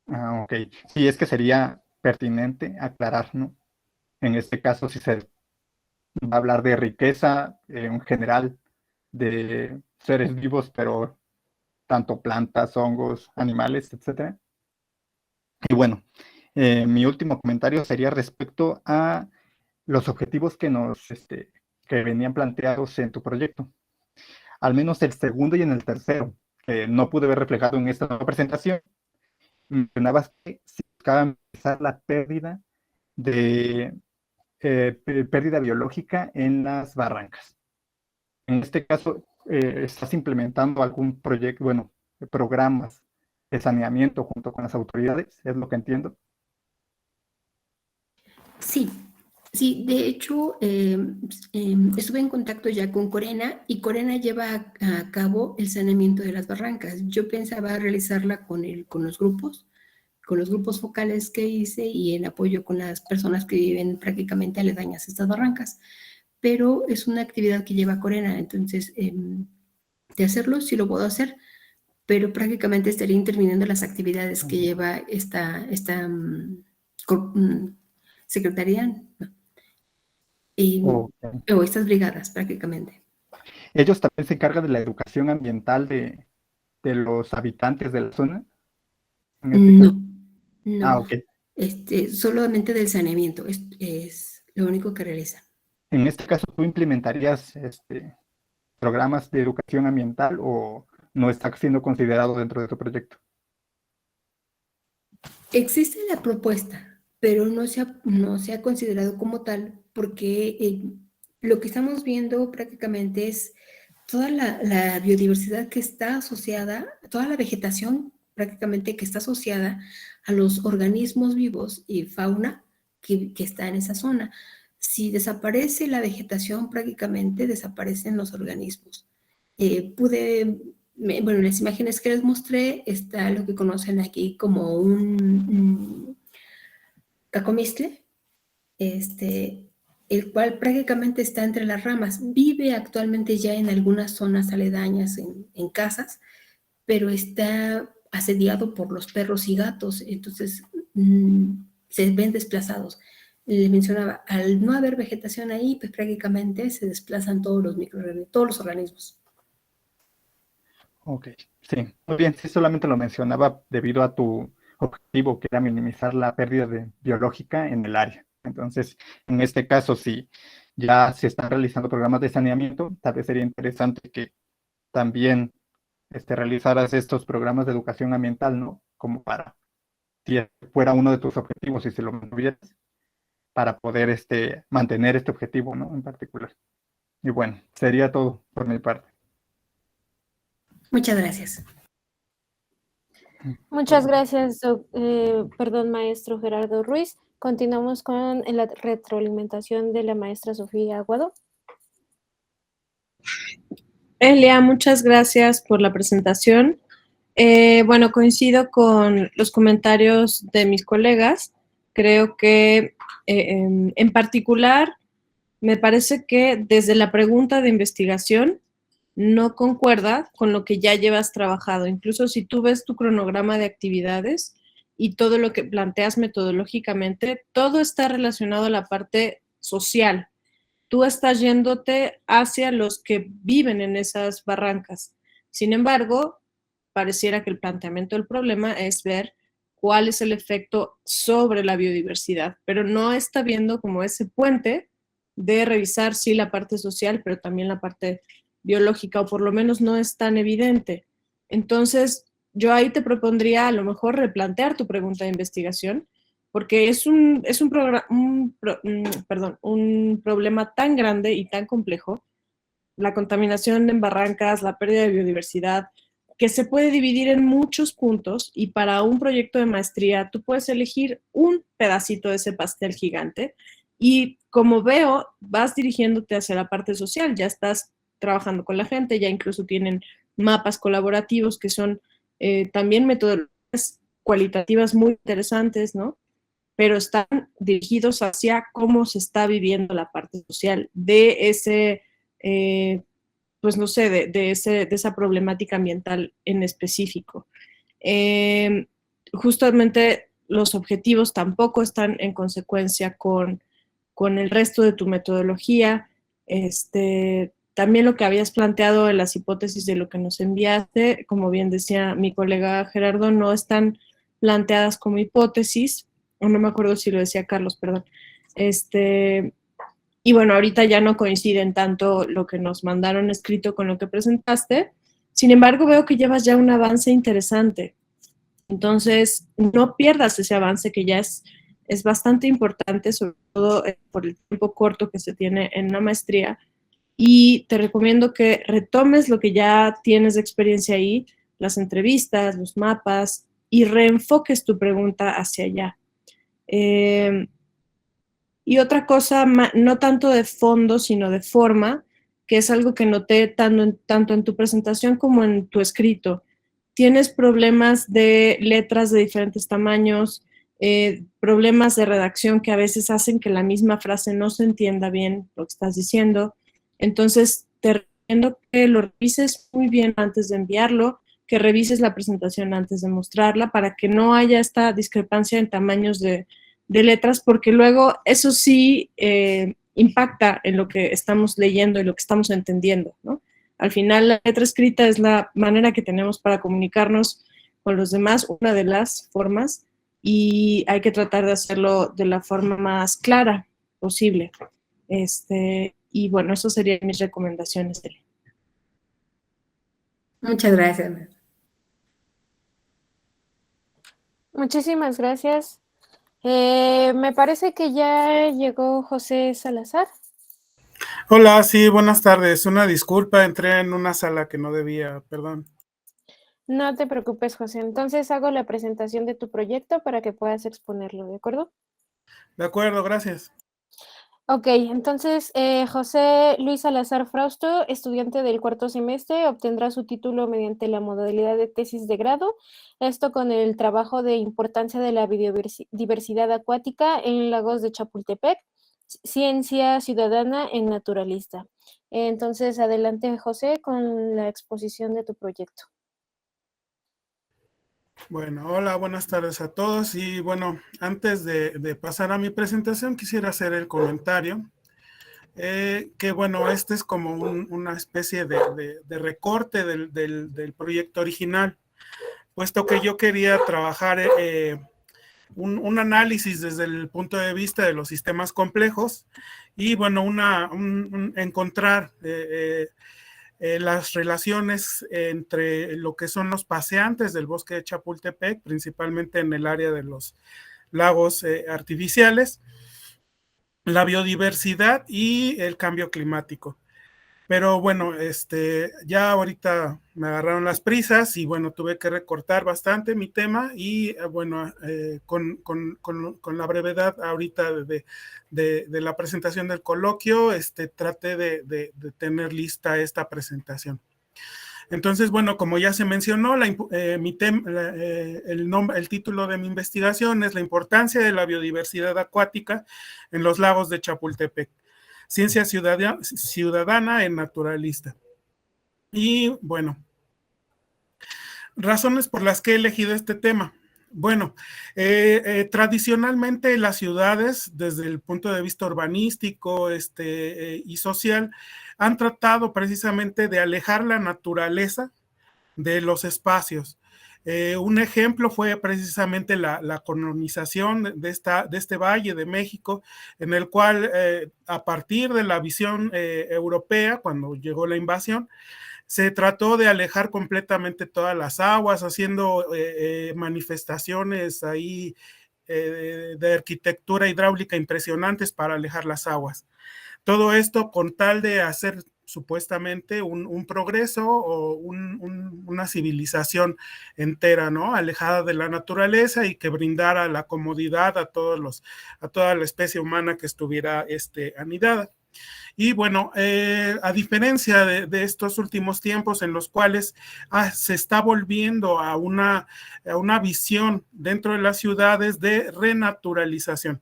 Ah, ok. Sí, es que sería pertinente aclarar, ¿no? En este caso, si se va a hablar de riqueza en general de seres vivos, pero tanto plantas, hongos, animales, etcétera. Y bueno, mi último comentario sería respecto a los objetivos que venían planteados en tu proyecto. Al menos el segundo y en el tercero, que no pude ver reflejado en esta nueva presentación, mencionabas que se buscaba minimizar la pérdida de pérdida biológica en las barrancas. En este caso, ¿estás implementando algún proyecto, programas de saneamiento junto con las autoridades? ¿Es lo que entiendo? Sí, sí, de hecho, estuve en contacto ya con Corena y Corena lleva a cabo el saneamiento de las barrancas. Yo pensaba realizarla con los grupos focales que hice y en apoyo con las personas que viven prácticamente aledañas a estas barrancas, pero es una actividad que lleva Corena, entonces de hacerlo sí lo puedo hacer, pero prácticamente estaría interviniendo las actividades que lleva esta secretaría, ¿no? O estas brigadas prácticamente. ¿Ellos también se encargan de la educación ambiental de los habitantes de la zona? No, no. Ah, ok. Solamente del saneamiento, es lo único que realizan. En este caso, ¿tú implementarías programas de educación ambiental o no está siendo considerado dentro de tu proyecto? Existe la propuesta, pero no se ha considerado como tal porque lo que estamos viendo prácticamente es toda la biodiversidad que está asociada, toda la vegetación prácticamente que está asociada a los organismos vivos y fauna que está en esa zona. Si desaparece la vegetación, prácticamente desaparecen los organismos. En las imágenes que les mostré está lo que conocen aquí como un cacomistle, el cual prácticamente está entre las ramas. Vive actualmente ya en algunas zonas aledañas en casas, pero está asediado por los perros y gatos, entonces se ven desplazados. Le mencionaba, al no haber vegetación ahí, pues prácticamente se desplazan todos los organismos. Ok, sí, muy bien. Sí, solamente lo mencionaba debido a tu objetivo, que era minimizar la pérdida biológica en el área. Entonces, en este caso, si ya se están realizando programas de saneamiento, tal vez sería interesante que también realizaras estos programas de educación ambiental, ¿no? Como para, si fuera uno de tus objetivos y si lo mantuvieras, para poder mantener este objetivo, ¿no? En particular. Y bueno, sería todo por mi parte. Muchas gracias. Muchas gracias, maestro Gerardo Ruiz. Continuamos con la retroalimentación de la maestra Sofía Aguado. Elia, muchas gracias por la presentación. Coincido con los comentarios de mis colegas. Creo que en particular me parece que desde la pregunta de investigación no concuerda con lo que ya llevas trabajado. Incluso si tú ves tu cronograma de actividades y todo lo que planteas metodológicamente, todo está relacionado a la parte social. Tú estás yéndote hacia los que viven en esas barrancas. Sin embargo, pareciera que el planteamiento del problema es ver cuál es el efecto sobre la biodiversidad, pero no está viendo como ese puente de revisar sí la parte social, pero también la parte biológica, o por lo menos no es tan evidente. Entonces, yo ahí te propondría a lo mejor replantear tu pregunta de investigación, porque es un problema tan grande y tan complejo la contaminación en barrancas, la pérdida de biodiversidad, que se puede dividir en muchos puntos y para un proyecto de maestría tú puedes elegir un pedacito de ese pastel gigante y como veo, vas dirigiéndote hacia la parte social, ya estás trabajando con la gente, ya incluso tienen mapas colaborativos que son también metodologías cualitativas muy interesantes, ¿no? Pero están dirigidos hacia cómo se está viviendo la parte social de ese, pues no sé, de esa problemática ambiental en específico. Justamente los objetivos tampoco están en consecuencia con el resto de tu metodología. También lo que habías planteado en las hipótesis de lo que nos enviaste, como bien decía mi colega Gerardo, no están planteadas como hipótesis, o no me acuerdo si lo decía Carlos, perdón. Y bueno, ahorita ya no coinciden tanto lo que nos mandaron escrito con lo que presentaste. Sin embargo, veo que llevas ya un avance interesante. Entonces, no pierdas ese avance que ya es bastante importante, sobre todo por el tiempo corto que se tiene en una maestría. Y te recomiendo que retomes lo que ya tienes de experiencia ahí, las entrevistas, los mapas, y reenfoques tu pregunta hacia allá. Y otra cosa, no tanto de fondo, sino de forma, que es algo que noté tanto en tu presentación como en tu escrito. Tienes problemas de letras de diferentes tamaños, problemas de redacción que a veces hacen que la misma frase no se entienda bien lo que estás diciendo. Entonces, te recomiendo que lo revises muy bien antes de enviarlo, que revises la presentación antes de mostrarla para que no haya esta discrepancia en tamaños de letras, porque luego eso sí impacta en lo que estamos leyendo y lo que estamos entendiendo, ¿no? Al final, la letra escrita es la manera que tenemos para comunicarnos con los demás, una de las formas, y hay que tratar de hacerlo de la forma más clara posible. Y bueno, eso serían mis recomendaciones. Muchas gracias. Muchísimas gracias. Me parece que ya llegó José Salazar. Hola, sí, buenas tardes. Una disculpa, entré en una sala que no debía, perdón. No te preocupes, José. Entonces hago la presentación de tu proyecto para que puedas exponerlo, ¿de acuerdo? De acuerdo, gracias. Ok, entonces José Luis Salazar Frausto, estudiante del cuarto semestre, obtendrá su título mediante la modalidad de tesis de grado, esto con el trabajo de importancia de la biodiversidad acuática en lagos de Chapultepec, ciencia ciudadana en naturalista. Entonces, adelante José con la exposición de tu proyecto. Bueno, hola, buenas tardes a todos. Y bueno, antes de pasar a mi presentación, quisiera hacer el comentario que bueno, este es como una especie de recorte del proyecto original, puesto que yo quería trabajar un análisis desde el punto de vista de los sistemas complejos y bueno, encontrar las relaciones entre lo que son los paseantes del bosque de Chapultepec, principalmente en el área de los lagos artificiales, la biodiversidad y el cambio climático. Pero bueno, ya ahorita me agarraron las prisas y bueno, tuve que recortar bastante mi tema y bueno, con la brevedad ahorita de la presentación del coloquio, traté de tener lista esta presentación. Entonces, bueno, como ya se mencionó, el título de mi investigación es la importancia de la biodiversidad acuática en los lagos de Chapultepec. Ciencia ciudadana en naturalista. Y bueno, razones por las que he elegido este tema. Bueno, tradicionalmente las ciudades, desde el punto de vista urbanístico y social, han tratado precisamente de alejar la naturaleza de los espacios. Un ejemplo fue precisamente la colonización de este Valle de México, en el cual a partir de la visión europea, cuando llegó la invasión, se trató de alejar completamente todas las aguas, haciendo manifestaciones ahí de arquitectura hidráulica impresionantes para alejar las aguas. Todo esto con tal de hacer supuestamente un progreso o una civilización entera, ¿no? Alejada de la naturaleza y que brindara la comodidad a toda la especie humana que estuviera anidada. Y bueno, a diferencia de estos últimos tiempos en los cuales se está volviendo a una visión dentro de las ciudades de renaturalización.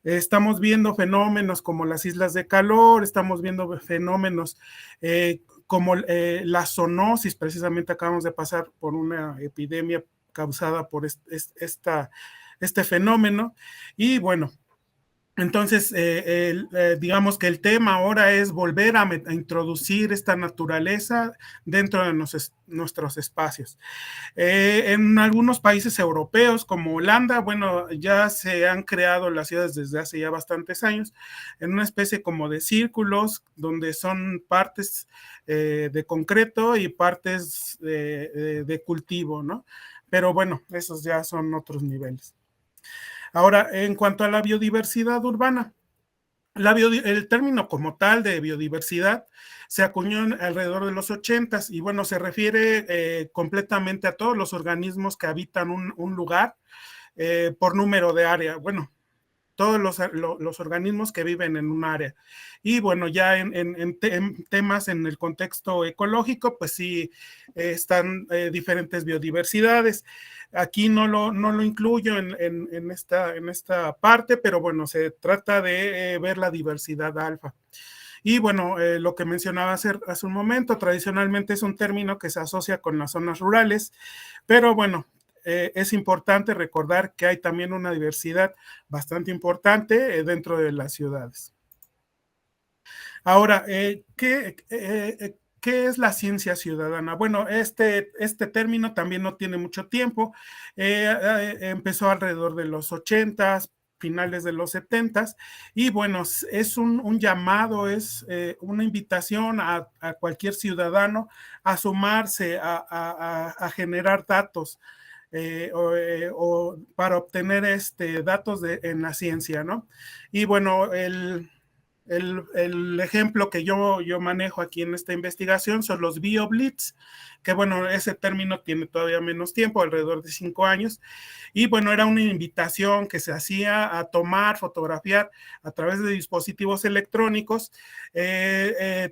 Estamos viendo fenómenos como las islas de calor, estamos viendo fenómenos como la zoonosis. Precisamente acabamos de pasar por una epidemia causada por este fenómeno. Y bueno, entonces, digamos que el tema ahora es volver a introducir esta naturaleza dentro de nuestros espacios. En algunos países europeos como Holanda, bueno, ya se han creado las ciudades desde hace ya bastantes años en una especie como de círculos donde son partes de concreto y partes de cultivo, ¿no? Pero bueno, esos ya son otros niveles. Ahora, en cuanto a la biodiversidad urbana, el término como tal de biodiversidad se acuñó alrededor de los 80s y bueno, se refiere completamente a todos los organismos que habitan un lugar por número de área. Bueno, todos los organismos que viven en un área. Y bueno, ya en temas en el contexto ecológico, pues sí están diferentes biodiversidades. Aquí no lo incluyo en esta parte, pero bueno, se trata de ver la diversidad alfa. Y bueno, lo que mencionaba hace un momento, tradicionalmente es un término que se asocia con las zonas rurales, pero bueno, es importante recordar que hay también una diversidad bastante importante dentro de las ciudades. Ahora, ¿qué es la ciencia ciudadana? Bueno, este término también no tiene mucho tiempo. Empezó alrededor de los 80s, finales de los 70s, y bueno, es un llamado, es una invitación a cualquier ciudadano a sumarse, a generar datos, o para obtener datos en la ciencia, ¿no? Y bueno, el ejemplo que yo manejo aquí en esta investigación son los BioBlitz, que bueno, ese término tiene todavía menos tiempo, alrededor de 5 años, y bueno, era una invitación que se hacía a tomar, fotografiar a través de dispositivos electrónicos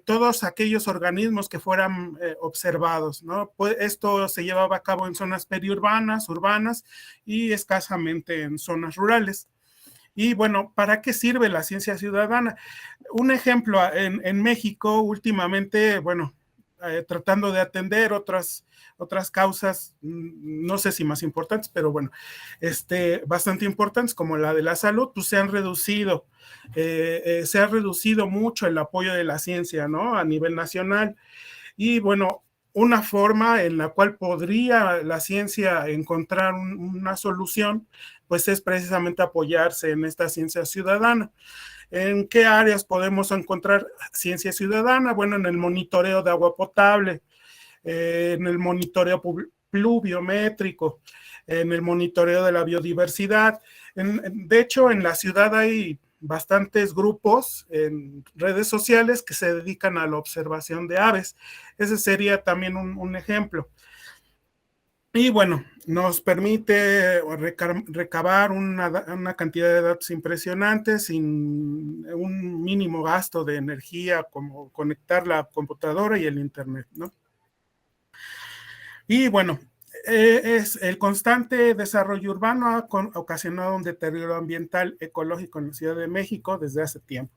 todos aquellos organismos que fueran observados, ¿no? Pues esto se llevaba a cabo en zonas periurbanas, urbanas y escasamente en zonas rurales. Y bueno, ¿para qué sirve la ciencia ciudadana? Un ejemplo, en México últimamente, bueno, tratando de atender otras causas, no sé si más importantes, pero bueno, bastante importantes, como la de la salud, pues se ha reducido mucho el apoyo de la ciencia, ¿no? A nivel nacional. Y bueno, una forma en la cual podría la ciencia encontrar una solución, pues es precisamente apoyarse en esta ciencia ciudadana. ¿En qué áreas podemos encontrar ciencia ciudadana? Bueno, en el monitoreo de agua potable, en el monitoreo pluviométrico, en el monitoreo de la biodiversidad. De hecho, en la ciudad hay bastantes grupos en redes sociales que se dedican a la observación de aves. Ese sería también un ejemplo. Y bueno, nos permite recabar una cantidad de datos impresionantes sin un mínimo gasto de energía, como conectar la computadora y el internet, ¿no? Y bueno, es el constante desarrollo urbano ha ocasionado un deterioro ambiental ecológico en la Ciudad de México desde hace tiempo.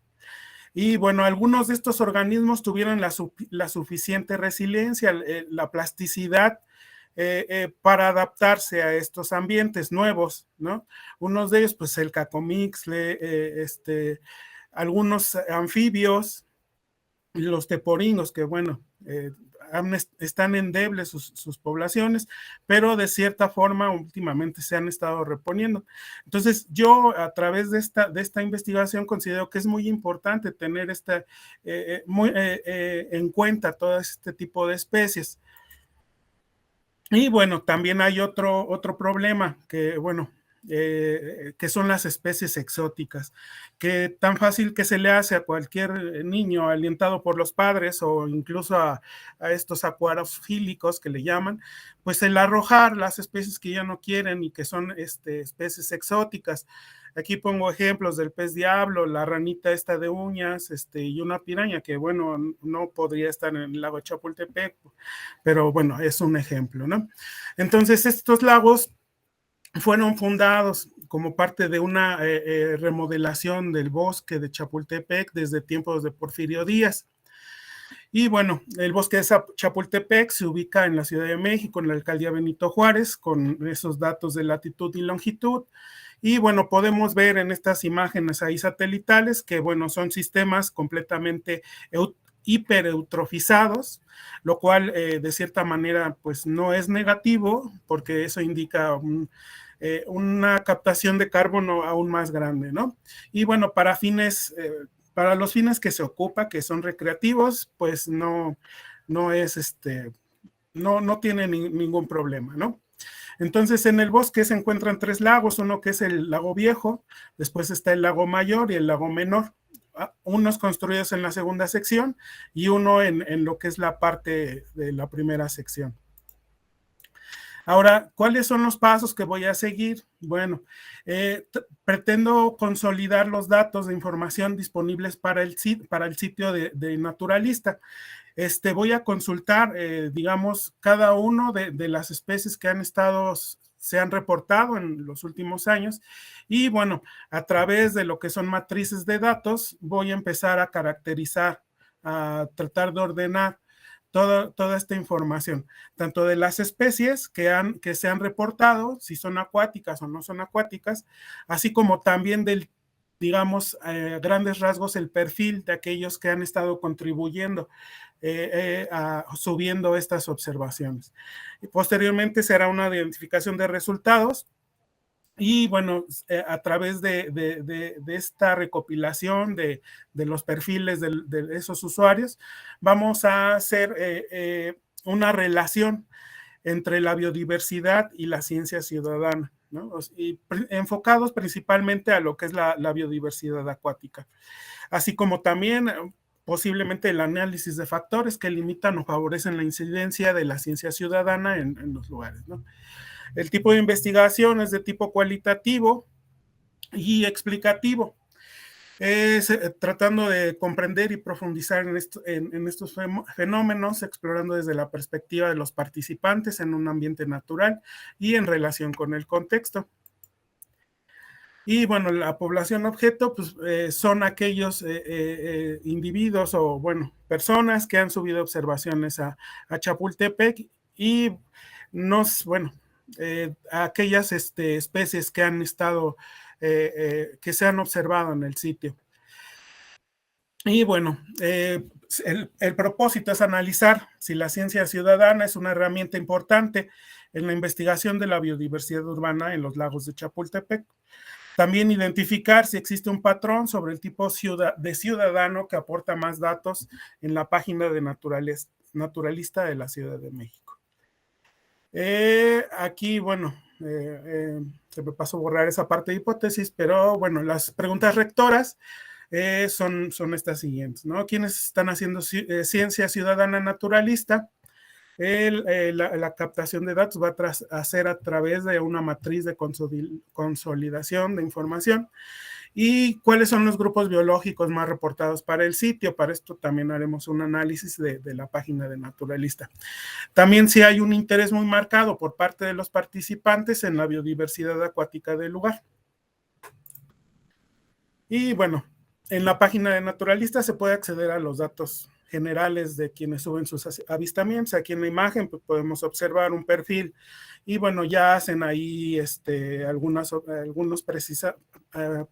Y bueno, algunos de estos organismos tuvieron la suficiente resiliencia, la plasticidad para adaptarse a estos ambientes nuevos, ¿no? Unos de ellos, pues el cacomixtle, algunos anfibios, los teporinos, que bueno, están endebles sus poblaciones, pero de cierta forma últimamente se han estado reponiendo. Entonces yo a través de esta investigación considero que es muy importante tener en cuenta todo este tipo de especies. Y bueno, también hay otro problema que, bueno, que son las especies exóticas, que tan fácil que se le hace a cualquier niño alientado por los padres o incluso a estos acuariofílicos que le llaman, pues el arrojar las especies que ya no quieren y que son especies exóticas. Aquí pongo ejemplos del pez diablo, la ranita esta de uñas, y una piraña que, bueno, no podría estar en el lago de Chapultepec, pero bueno, es un ejemplo, ¿no? Entonces, estos lagos fueron fundados como parte de una remodelación del bosque de Chapultepec desde tiempos de Porfirio Díaz. Y bueno, el bosque de Chapultepec se ubica en la Ciudad de México, en la alcaldía Benito Juárez, con esos datos de latitud y longitud. Y bueno, podemos ver en estas imágenes ahí satelitales que, bueno, son sistemas completamente hipereutrofizados, lo cual de cierta manera pues no es negativo, porque eso indica una captación de carbono aún más grande, ¿no? Y bueno, para los fines que se ocupa, que son recreativos, pues no tiene ningún problema, ¿no? Entonces, en el bosque se encuentran 3 lagos, uno que es el lago Viejo, después está el lago Mayor y el lago Menor, unos construidos en la segunda sección y uno en lo que es la parte de la primera sección. Ahora, ¿cuáles son los pasos que voy a seguir? Bueno, pretendo consolidar los datos de información disponibles para el sitio de Naturalista. Voy a consultar, digamos, cada uno de las especies que se han reportado en los últimos años y, bueno, a través de lo que son matrices de datos, voy a empezar a caracterizar, a tratar de ordenar toda esta información, tanto de las especies que se han reportado, si son acuáticas o no son acuáticas, así como también digamos, grandes rasgos, el perfil de aquellos que han estado contribuyendo subiendo estas observaciones. Y posteriormente será una identificación de resultados y bueno, a través de esta recopilación de los perfiles de esos usuarios, vamos a hacer una relación entre la biodiversidad y la ciencia ciudadana, ¿no? Y enfocados principalmente a lo que es la biodiversidad acuática, así como también posiblemente el análisis de factores que limitan o favorecen la incidencia de la ciencia ciudadana en los lugares, ¿no? El tipo de investigación es de tipo cualitativo y explicativo, tratando de comprender y profundizar en estos fenómenos, explorando desde la perspectiva de los participantes en un ambiente natural y en relación con el contexto. Y bueno, la población objeto pues, son aquellos individuos o, bueno, personas que han subido observaciones a Chapultepec y aquellas especies que han estado, que se han observado en el sitio. Y bueno, el propósito es analizar si la ciencia ciudadana es una herramienta importante en la investigación de la biodiversidad urbana en los lagos de Chapultepec. También identificar si existe un patrón sobre el tipo de ciudadano que aporta más datos en la página de Naturalista de la Ciudad de México. Aquí, bueno, se me pasó borrar esa parte de hipótesis, pero bueno, las preguntas rectoras son estas siguientes, ¿no? ¿Quiénes están haciendo ciencia ciudadana naturalista? La captación de datos va a ser a través de una matriz de consolidación de información. ¿Y cuáles son los grupos biológicos más reportados para el sitio? Para esto también haremos un análisis de la página de Naturalista. También si hay un interés muy marcado por parte de los participantes en la biodiversidad acuática del lugar. Y bueno, en la página de Naturalista se puede acceder a los datos generales de quienes suben sus avistamientos. Aquí en la imagen pues, podemos observar un perfil y bueno, ya hacen ahí algunas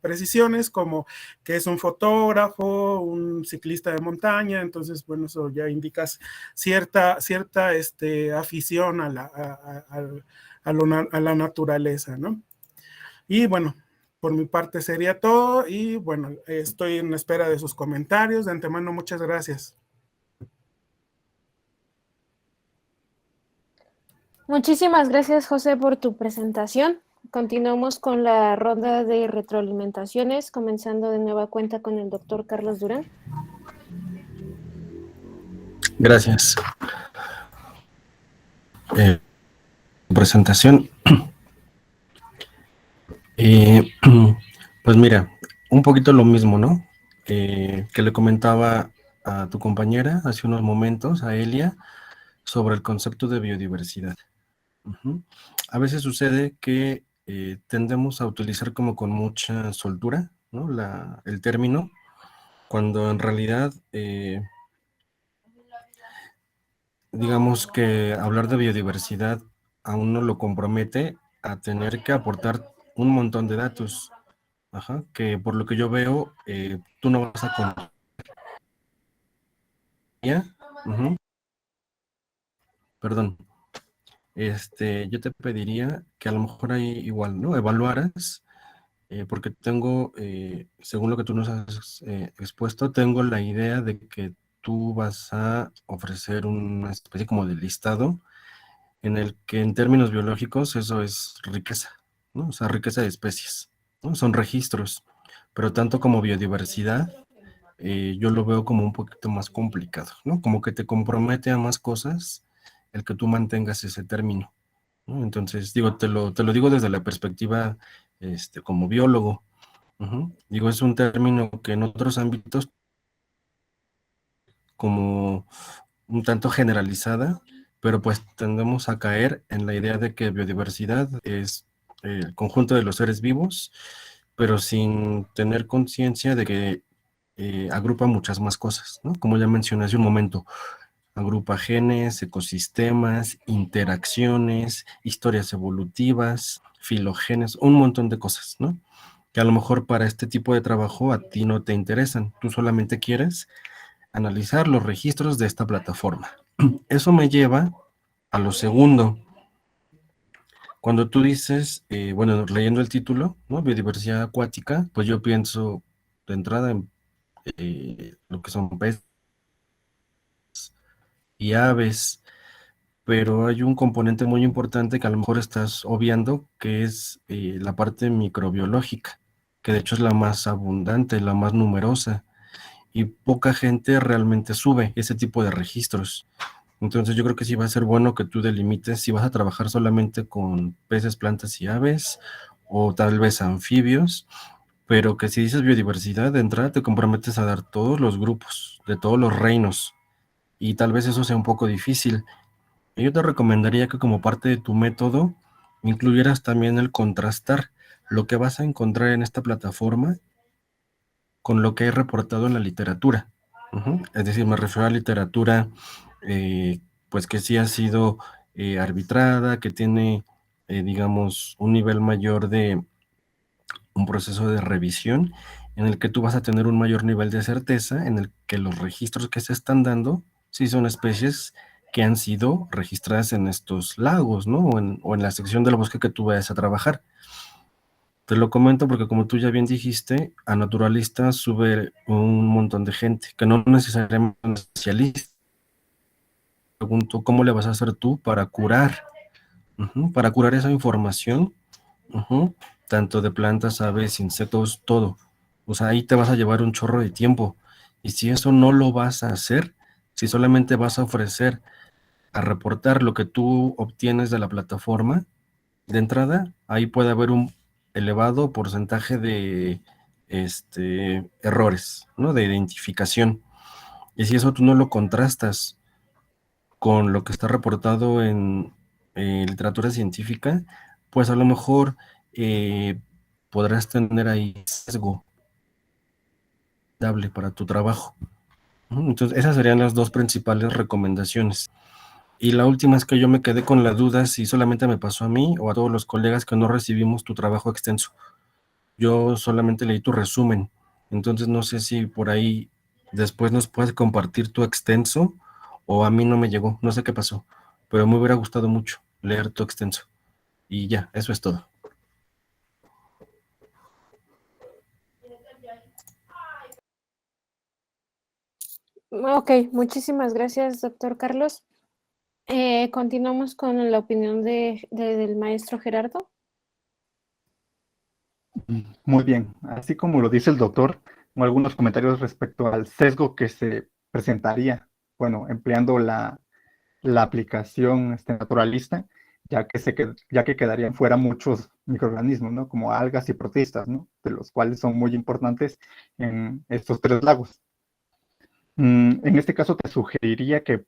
precisiones como que es un fotógrafo, un ciclista de montaña, entonces bueno, eso ya indica cierta afición a la naturaleza, ¿no? Y bueno, por mi parte sería todo y bueno, estoy en espera de sus comentarios. De antemano, muchas gracias. Muchísimas gracias, José, por tu presentación. Continuamos con la ronda de retroalimentaciones, comenzando de nueva cuenta con el doctor Carlos Durán. Gracias. Presentación. Pues mira, un poquito lo mismo, ¿no? Que le comentaba a tu compañera hace unos momentos, a Elia, sobre el concepto de biodiversidad. A veces sucede que tendemos a utilizar como con mucha soltura, ¿no? El término, cuando en realidad, digamos que hablar de biodiversidad a uno lo compromete a tener que aportar un montón de datos, que por lo que yo veo, tú no vas a contar. Perdón. Yo te pediría que a lo mejor ahí igual, ¿no? Evaluaras, porque tengo, según lo que tú nos has expuesto, tengo la idea de que tú vas a ofrecer una especie como de listado en el que en términos biológicos eso es riqueza, ¿no? O sea, riqueza de especies, ¿no? Son registros, pero tanto como biodiversidad, yo lo veo como un poquito más complicado, ¿no? Como que te compromete a más cosas el que tú mantengas ese término, ¿no? Entonces, digo, te lo digo desde la perspectiva, como biólogo. Digo, es un término que en otros ámbitos como un tanto generalizada, pero pues tendemos a caer en la idea de que biodiversidad es el conjunto de los seres vivos, pero sin tener conciencia de que agrupa muchas más cosas, ¿no? Como ya mencioné hace un momento, agrupa genes, ecosistemas, interacciones, historias evolutivas, filogenes, un montón de cosas, ¿no? Que a lo mejor para este tipo de trabajo a ti no te interesan, tú solamente quieres analizar los registros de esta plataforma. Eso me lleva a lo segundo. Cuando tú dices, bueno, leyendo el título, ¿no? Biodiversidad acuática, pues yo pienso de entrada en lo que son peces y aves, pero hay un componente muy importante que a lo mejor estás obviando, que es la parte microbiológica, que de hecho es la más abundante, la más numerosa, y poca gente realmente sube ese tipo de registros. Entonces yo creo que sí va a ser bueno que tú delimites si vas a trabajar solamente con peces, plantas y aves, o tal vez anfibios, pero que si dices biodiversidad, de entrada te comprometes a dar todos los grupos, de todos los reinos, y tal vez eso sea un poco difícil. Yo te recomendaría que como parte de tu método incluyeras también el contrastar lo que vas a encontrar en esta plataforma con lo que hay reportado en la literatura. Es decir, me refiero a literatura pues que sí ha sido arbitrada, que tiene, digamos, un nivel mayor de un proceso de revisión en el que tú vas a tener un mayor nivel de certeza, en el que los registros que se están dando sí son especies que han sido registradas en estos lagos, ¿no? O en la sección del bosque que tú vayas a trabajar. Te lo comento porque como tú ya bien dijiste, a naturalistas sube un montón de gente, que no necesariamente son especialistas. Pregunto, ¿cómo le vas a hacer tú para curar? Para curar esa información, tanto de plantas, aves, insectos, todo. O sea, ahí te vas a llevar un chorro de tiempo. Y si eso no lo vas a hacer, si solamente vas a ofrecer a reportar lo que tú obtienes de la plataforma, de entrada, ahí puede haber un elevado porcentaje de errores, ¿no? De identificación. Y si eso tú no lo contrastas con lo que está reportado en literatura científica, pues a lo mejor podrás tener ahí sesgo dable para tu trabajo. Entonces, esas serían las dos principales recomendaciones. Y la última es que yo me quedé con la duda si solamente me pasó a mí o a todos los colegas que no recibimos tu trabajo extenso. Yo solamente leí tu resumen, entonces no sé si por ahí después nos puedes compartir tu extenso o a mí no me llegó, no sé qué pasó, pero me hubiera gustado mucho leer tu extenso. Y ya, eso es todo. Ok, muchísimas gracias, doctor Carlos. Continuamos con la opinión del maestro Gerardo. Muy bien, así como lo dice el doctor, tengo algunos comentarios respecto al sesgo que se presentaría, bueno, empleando la aplicación naturalista, ya que quedarían fuera muchos microorganismos, ¿no? Como algas y protistas, ¿no? De los cuales son muy importantes en estos 3 lagos. En este caso te sugeriría que,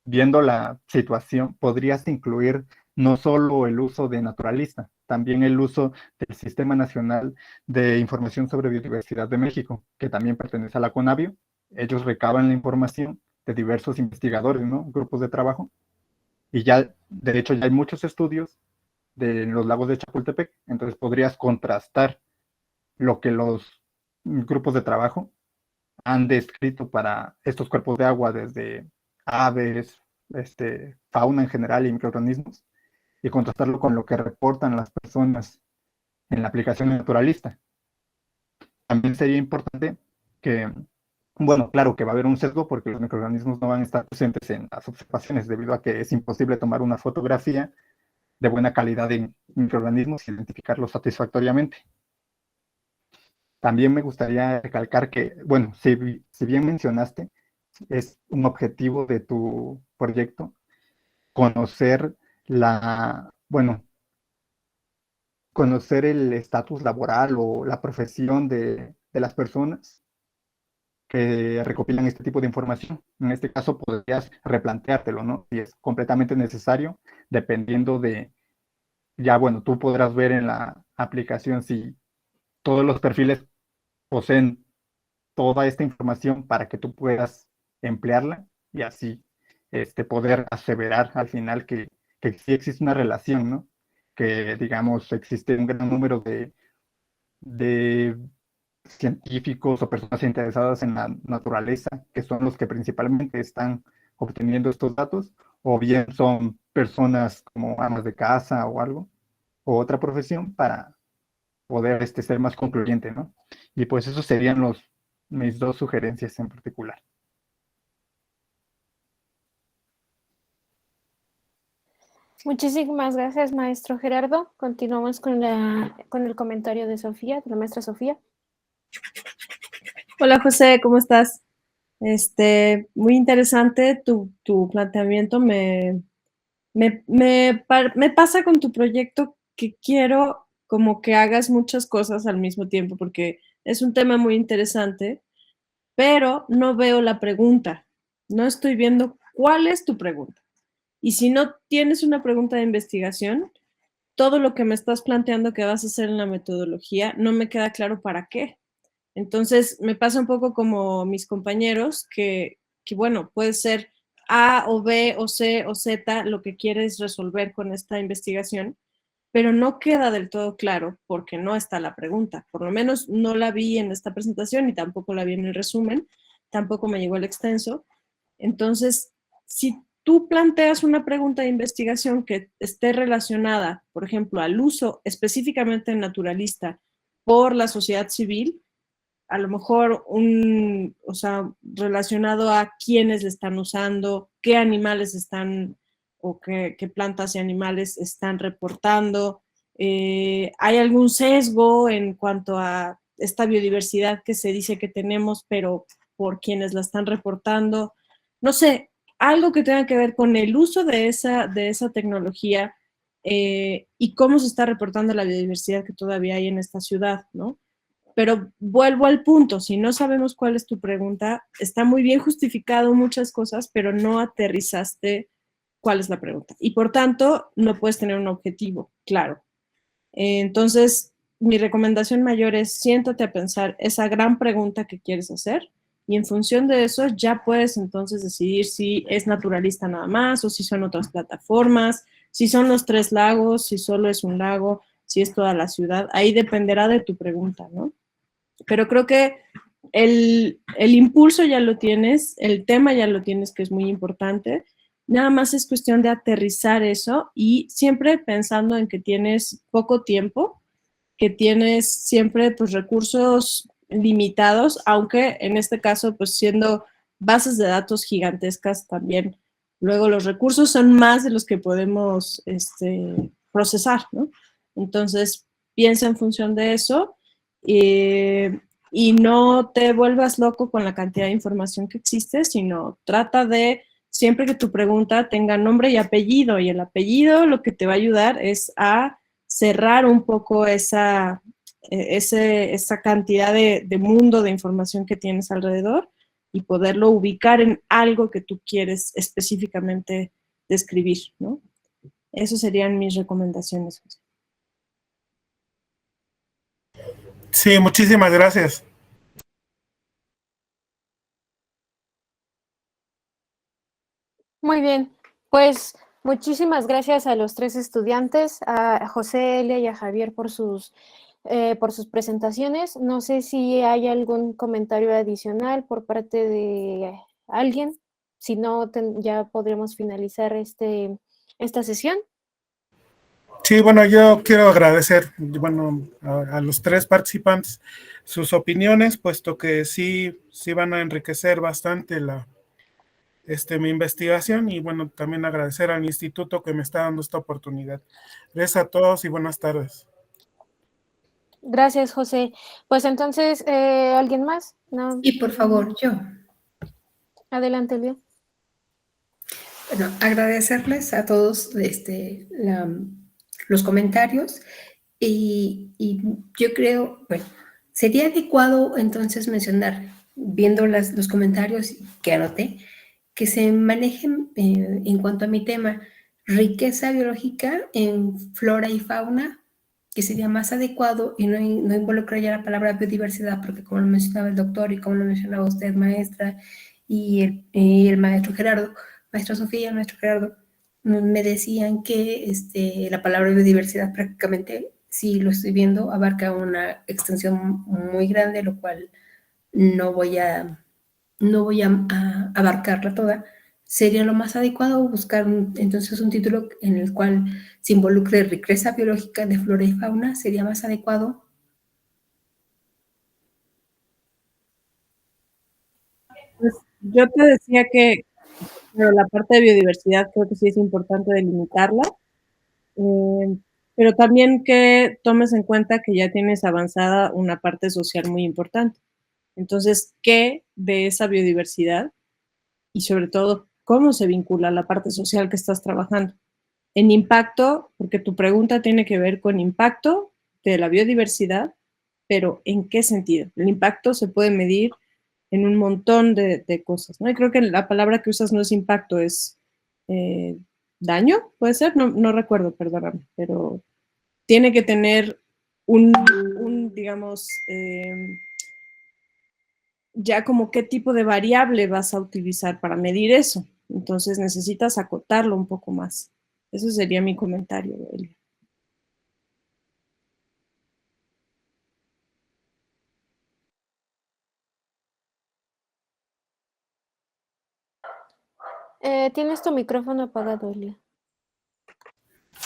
viendo la situación, podrías incluir no solo el uso de naturalista, también el uso del Sistema Nacional de Información sobre Biodiversidad de México, que también pertenece a la CONABIO. Ellos recaban la información de diversos investigadores, ¿no? Grupos de trabajo. Y ya, de hecho, ya hay muchos estudios de los lagos de Chapultepec, entonces podrías contrastar lo que los grupos de trabajo han descrito para estos cuerpos de agua, desde aves, fauna en general y microorganismos, y contrastarlo con lo que reportan las personas en la aplicación naturalista. También sería importante que, bueno, claro que va a haber un sesgo porque los microorganismos no van a estar presentes en las observaciones debido a que es imposible tomar una fotografía de buena calidad de microorganismos y identificarlos satisfactoriamente. También me gustaría recalcar que, bueno, si bien mencionaste, es un objetivo de tu proyecto conocer conocer el estatus laboral o la profesión de las personas que recopilan este tipo de información. En este caso podrías replanteártelo, ¿no? Si es completamente necesario, dependiendo de, ya bueno, tú podrás ver en la aplicación si todos los perfiles poseen toda esta información para que tú puedas emplearla y así poder aseverar al final que sí existe una relación, ¿no? Que, digamos, existe un gran número de científicos o personas interesadas en la naturaleza, que son los que principalmente están obteniendo estos datos, o bien son personas como amas de casa o algo, o otra profesión para poder ser más concluyente, ¿no? Y pues esos serían mis 2 sugerencias en particular. Muchísimas gracias, maestro Gerardo. Continuamos con el comentario de Sofía, de la maestra Sofía. Hola José, ¿cómo estás? Muy interesante tu planteamiento. Me pasa con tu proyecto que quiero como que hagas muchas cosas al mismo tiempo porque es un tema muy interesante, pero no veo la pregunta. No estoy viendo cuál es tu pregunta. Y si no tienes una pregunta de investigación, todo lo que me estás planteando que vas a hacer en la metodología no me queda claro para qué. Entonces, me pasa un poco como mis compañeros que bueno, puede ser A o B o C o Z lo que quieres resolver con esta investigación, pero no queda del todo claro porque no está la pregunta. Por lo menos no la vi en esta presentación y tampoco la vi en el resumen, tampoco me llegó el extenso. Entonces, si tú planteas una pregunta de investigación que esté relacionada, por ejemplo, al uso específicamente naturalista por la sociedad civil, a lo mejor relacionado a quiénes le están usando, qué animales están o qué plantas y animales están reportando, hay algún sesgo en cuanto a esta biodiversidad que se dice que tenemos, pero por quienes la están reportando, no sé, algo que tenga que ver con el uso de esa tecnología y cómo se está reportando la biodiversidad que todavía hay en esta ciudad, ¿no? Pero vuelvo al punto, si no sabemos cuál es tu pregunta, está muy bien justificado muchas cosas, pero no aterrizaste cuál es la pregunta. Y por tanto, no puedes tener un objetivo, claro. Entonces, mi recomendación mayor es siéntate a pensar esa gran pregunta que quieres hacer y en función de eso ya puedes entonces decidir si es naturalista nada más o si son otras plataformas, si son los 3 lagos, si solo es un lago, si es toda la ciudad. Ahí dependerá de tu pregunta, ¿no? Pero creo que el impulso ya lo tienes, el tema ya lo tienes, que es muy importante. Nada más es cuestión de aterrizar eso y siempre pensando en que tienes poco tiempo, que tienes siempre pues recursos limitados, aunque en este caso pues siendo bases de datos gigantescas también, luego los recursos son más de los que podemos procesar, ¿no? Entonces, piensa en función de eso y no te vuelvas loco con la cantidad de información que existe, sino trata de, siempre que tu pregunta tenga nombre y apellido, y el apellido lo que te va a ayudar es a cerrar un poco esa cantidad de mundo de información que tienes alrededor y poderlo ubicar en algo que tú quieres específicamente describir, ¿no? Esas serían mis recomendaciones. Sí, muchísimas gracias. Muy bien, pues muchísimas gracias a los 3 estudiantes, a José, Elia y a Javier por sus presentaciones. No sé si hay algún comentario adicional por parte de alguien. Si no, ya podremos finalizar esta sesión. Sí, bueno, yo quiero agradecer, bueno, a los 3 participantes sus opiniones, puesto que sí van a enriquecer bastante mi investigación, y bueno, también agradecer al instituto que me está dando esta oportunidad. Gracias a todos y buenas tardes. Gracias, José. Pues entonces, ¿alguien más? No. Y por favor, yo. Adelante, Elia. Bueno, agradecerles a todos los comentarios y yo creo, bueno, sería adecuado entonces mencionar, viendo los comentarios que anoté, que se manejen en cuanto a mi tema, riqueza biológica en flora y fauna, que sería más adecuado y no involucraría la palabra biodiversidad, porque como lo mencionaba el doctor y como lo mencionaba usted, maestra, y el maestro Gerardo, maestra Sofía, maestro Gerardo, me decían que la palabra biodiversidad prácticamente, si lo estoy viendo, abarca una extensión muy grande, lo cual no voy a abarcarla toda. Sería lo más adecuado buscar entonces un título en el cual se involucre riqueza biológica de flora y fauna, sería más adecuado. Pues yo te decía que pero la parte de biodiversidad creo que sí es importante delimitarla, pero también que tomes en cuenta que ya tienes avanzada una parte social muy importante. Entonces, ¿qué de esa biodiversidad y sobre todo cómo se vincula la parte social que estás trabajando? En impacto, porque tu pregunta tiene que ver con impacto de la biodiversidad, pero ¿en qué sentido? El impacto se puede medir en un montón de cosas, ¿no? Y creo que la palabra que usas no es impacto, es daño, ¿puede ser? No recuerdo, perdóname, pero tiene que tener digamos, ya como qué tipo de variable vas a utilizar para medir eso. Entonces necesitas acotarlo un poco más. Eso sería mi comentario, Elia. Tienes tu micrófono apagado, Elia.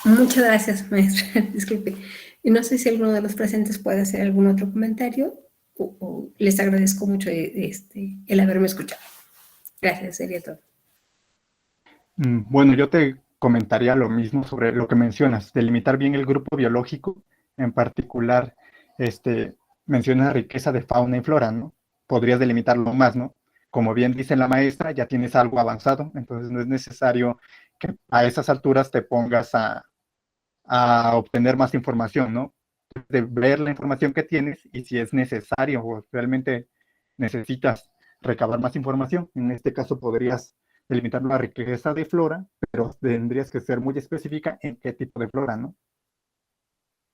Muchas gracias, maestra. Disculpe. Y no sé si alguno de los presentes puede hacer algún otro comentario o les agradezco mucho el haberme escuchado. Gracias, sería todo. Bueno, yo te comentaría lo mismo sobre lo que mencionas, delimitar bien el grupo biológico, en particular, menciona riqueza de fauna y flora, ¿no? Podrías delimitarlo más, ¿no? Como bien dice la maestra, ya tienes algo avanzado, entonces no es necesario que a esas alturas te pongas a obtener más información, ¿no? De ver la información que tienes y si es necesario o realmente necesitas recabar más información. En este caso podrías delimitar la riqueza de flora, pero tendrías que ser muy específica en qué tipo de flora, ¿no?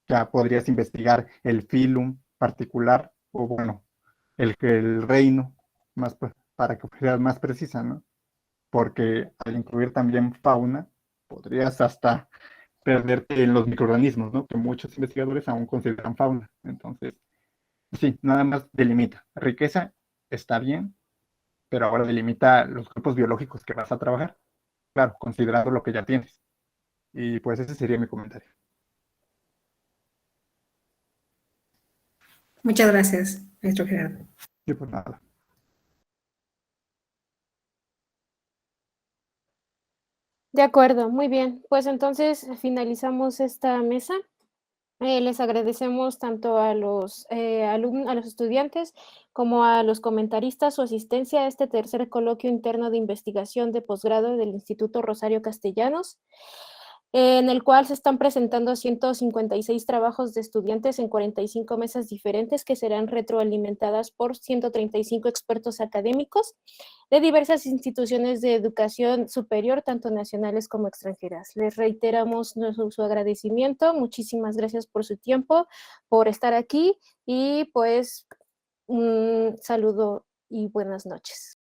Ya podrías investigar el filum particular o, bueno, el reino, más para que seas más precisa, ¿no? Porque al incluir también fauna, podrías hasta perderte en los microorganismos, ¿no? Que muchos investigadores aún consideran fauna. Entonces, sí, nada más delimita. Riqueza está bien, pero ahora delimita los grupos biológicos que vas a trabajar. Claro, considerando lo que ya tienes. Y pues ese sería mi comentario. Muchas gracias, maestro Gerardo. Sí, pues nada. De acuerdo, muy bien. Pues entonces finalizamos esta mesa. Les agradecemos tanto a los alumnos, a los estudiantes, como a los comentaristas su asistencia a este tercer coloquio interno de investigación de posgrado del Instituto Rosario Castellanos, en el cual se están presentando 156 trabajos de estudiantes en 45 mesas diferentes que serán retroalimentadas por 135 expertos académicos de diversas instituciones de educación superior, tanto nacionales como extranjeras. Les reiteramos su agradecimiento, muchísimas gracias por su tiempo, por estar aquí y pues un saludo y buenas noches.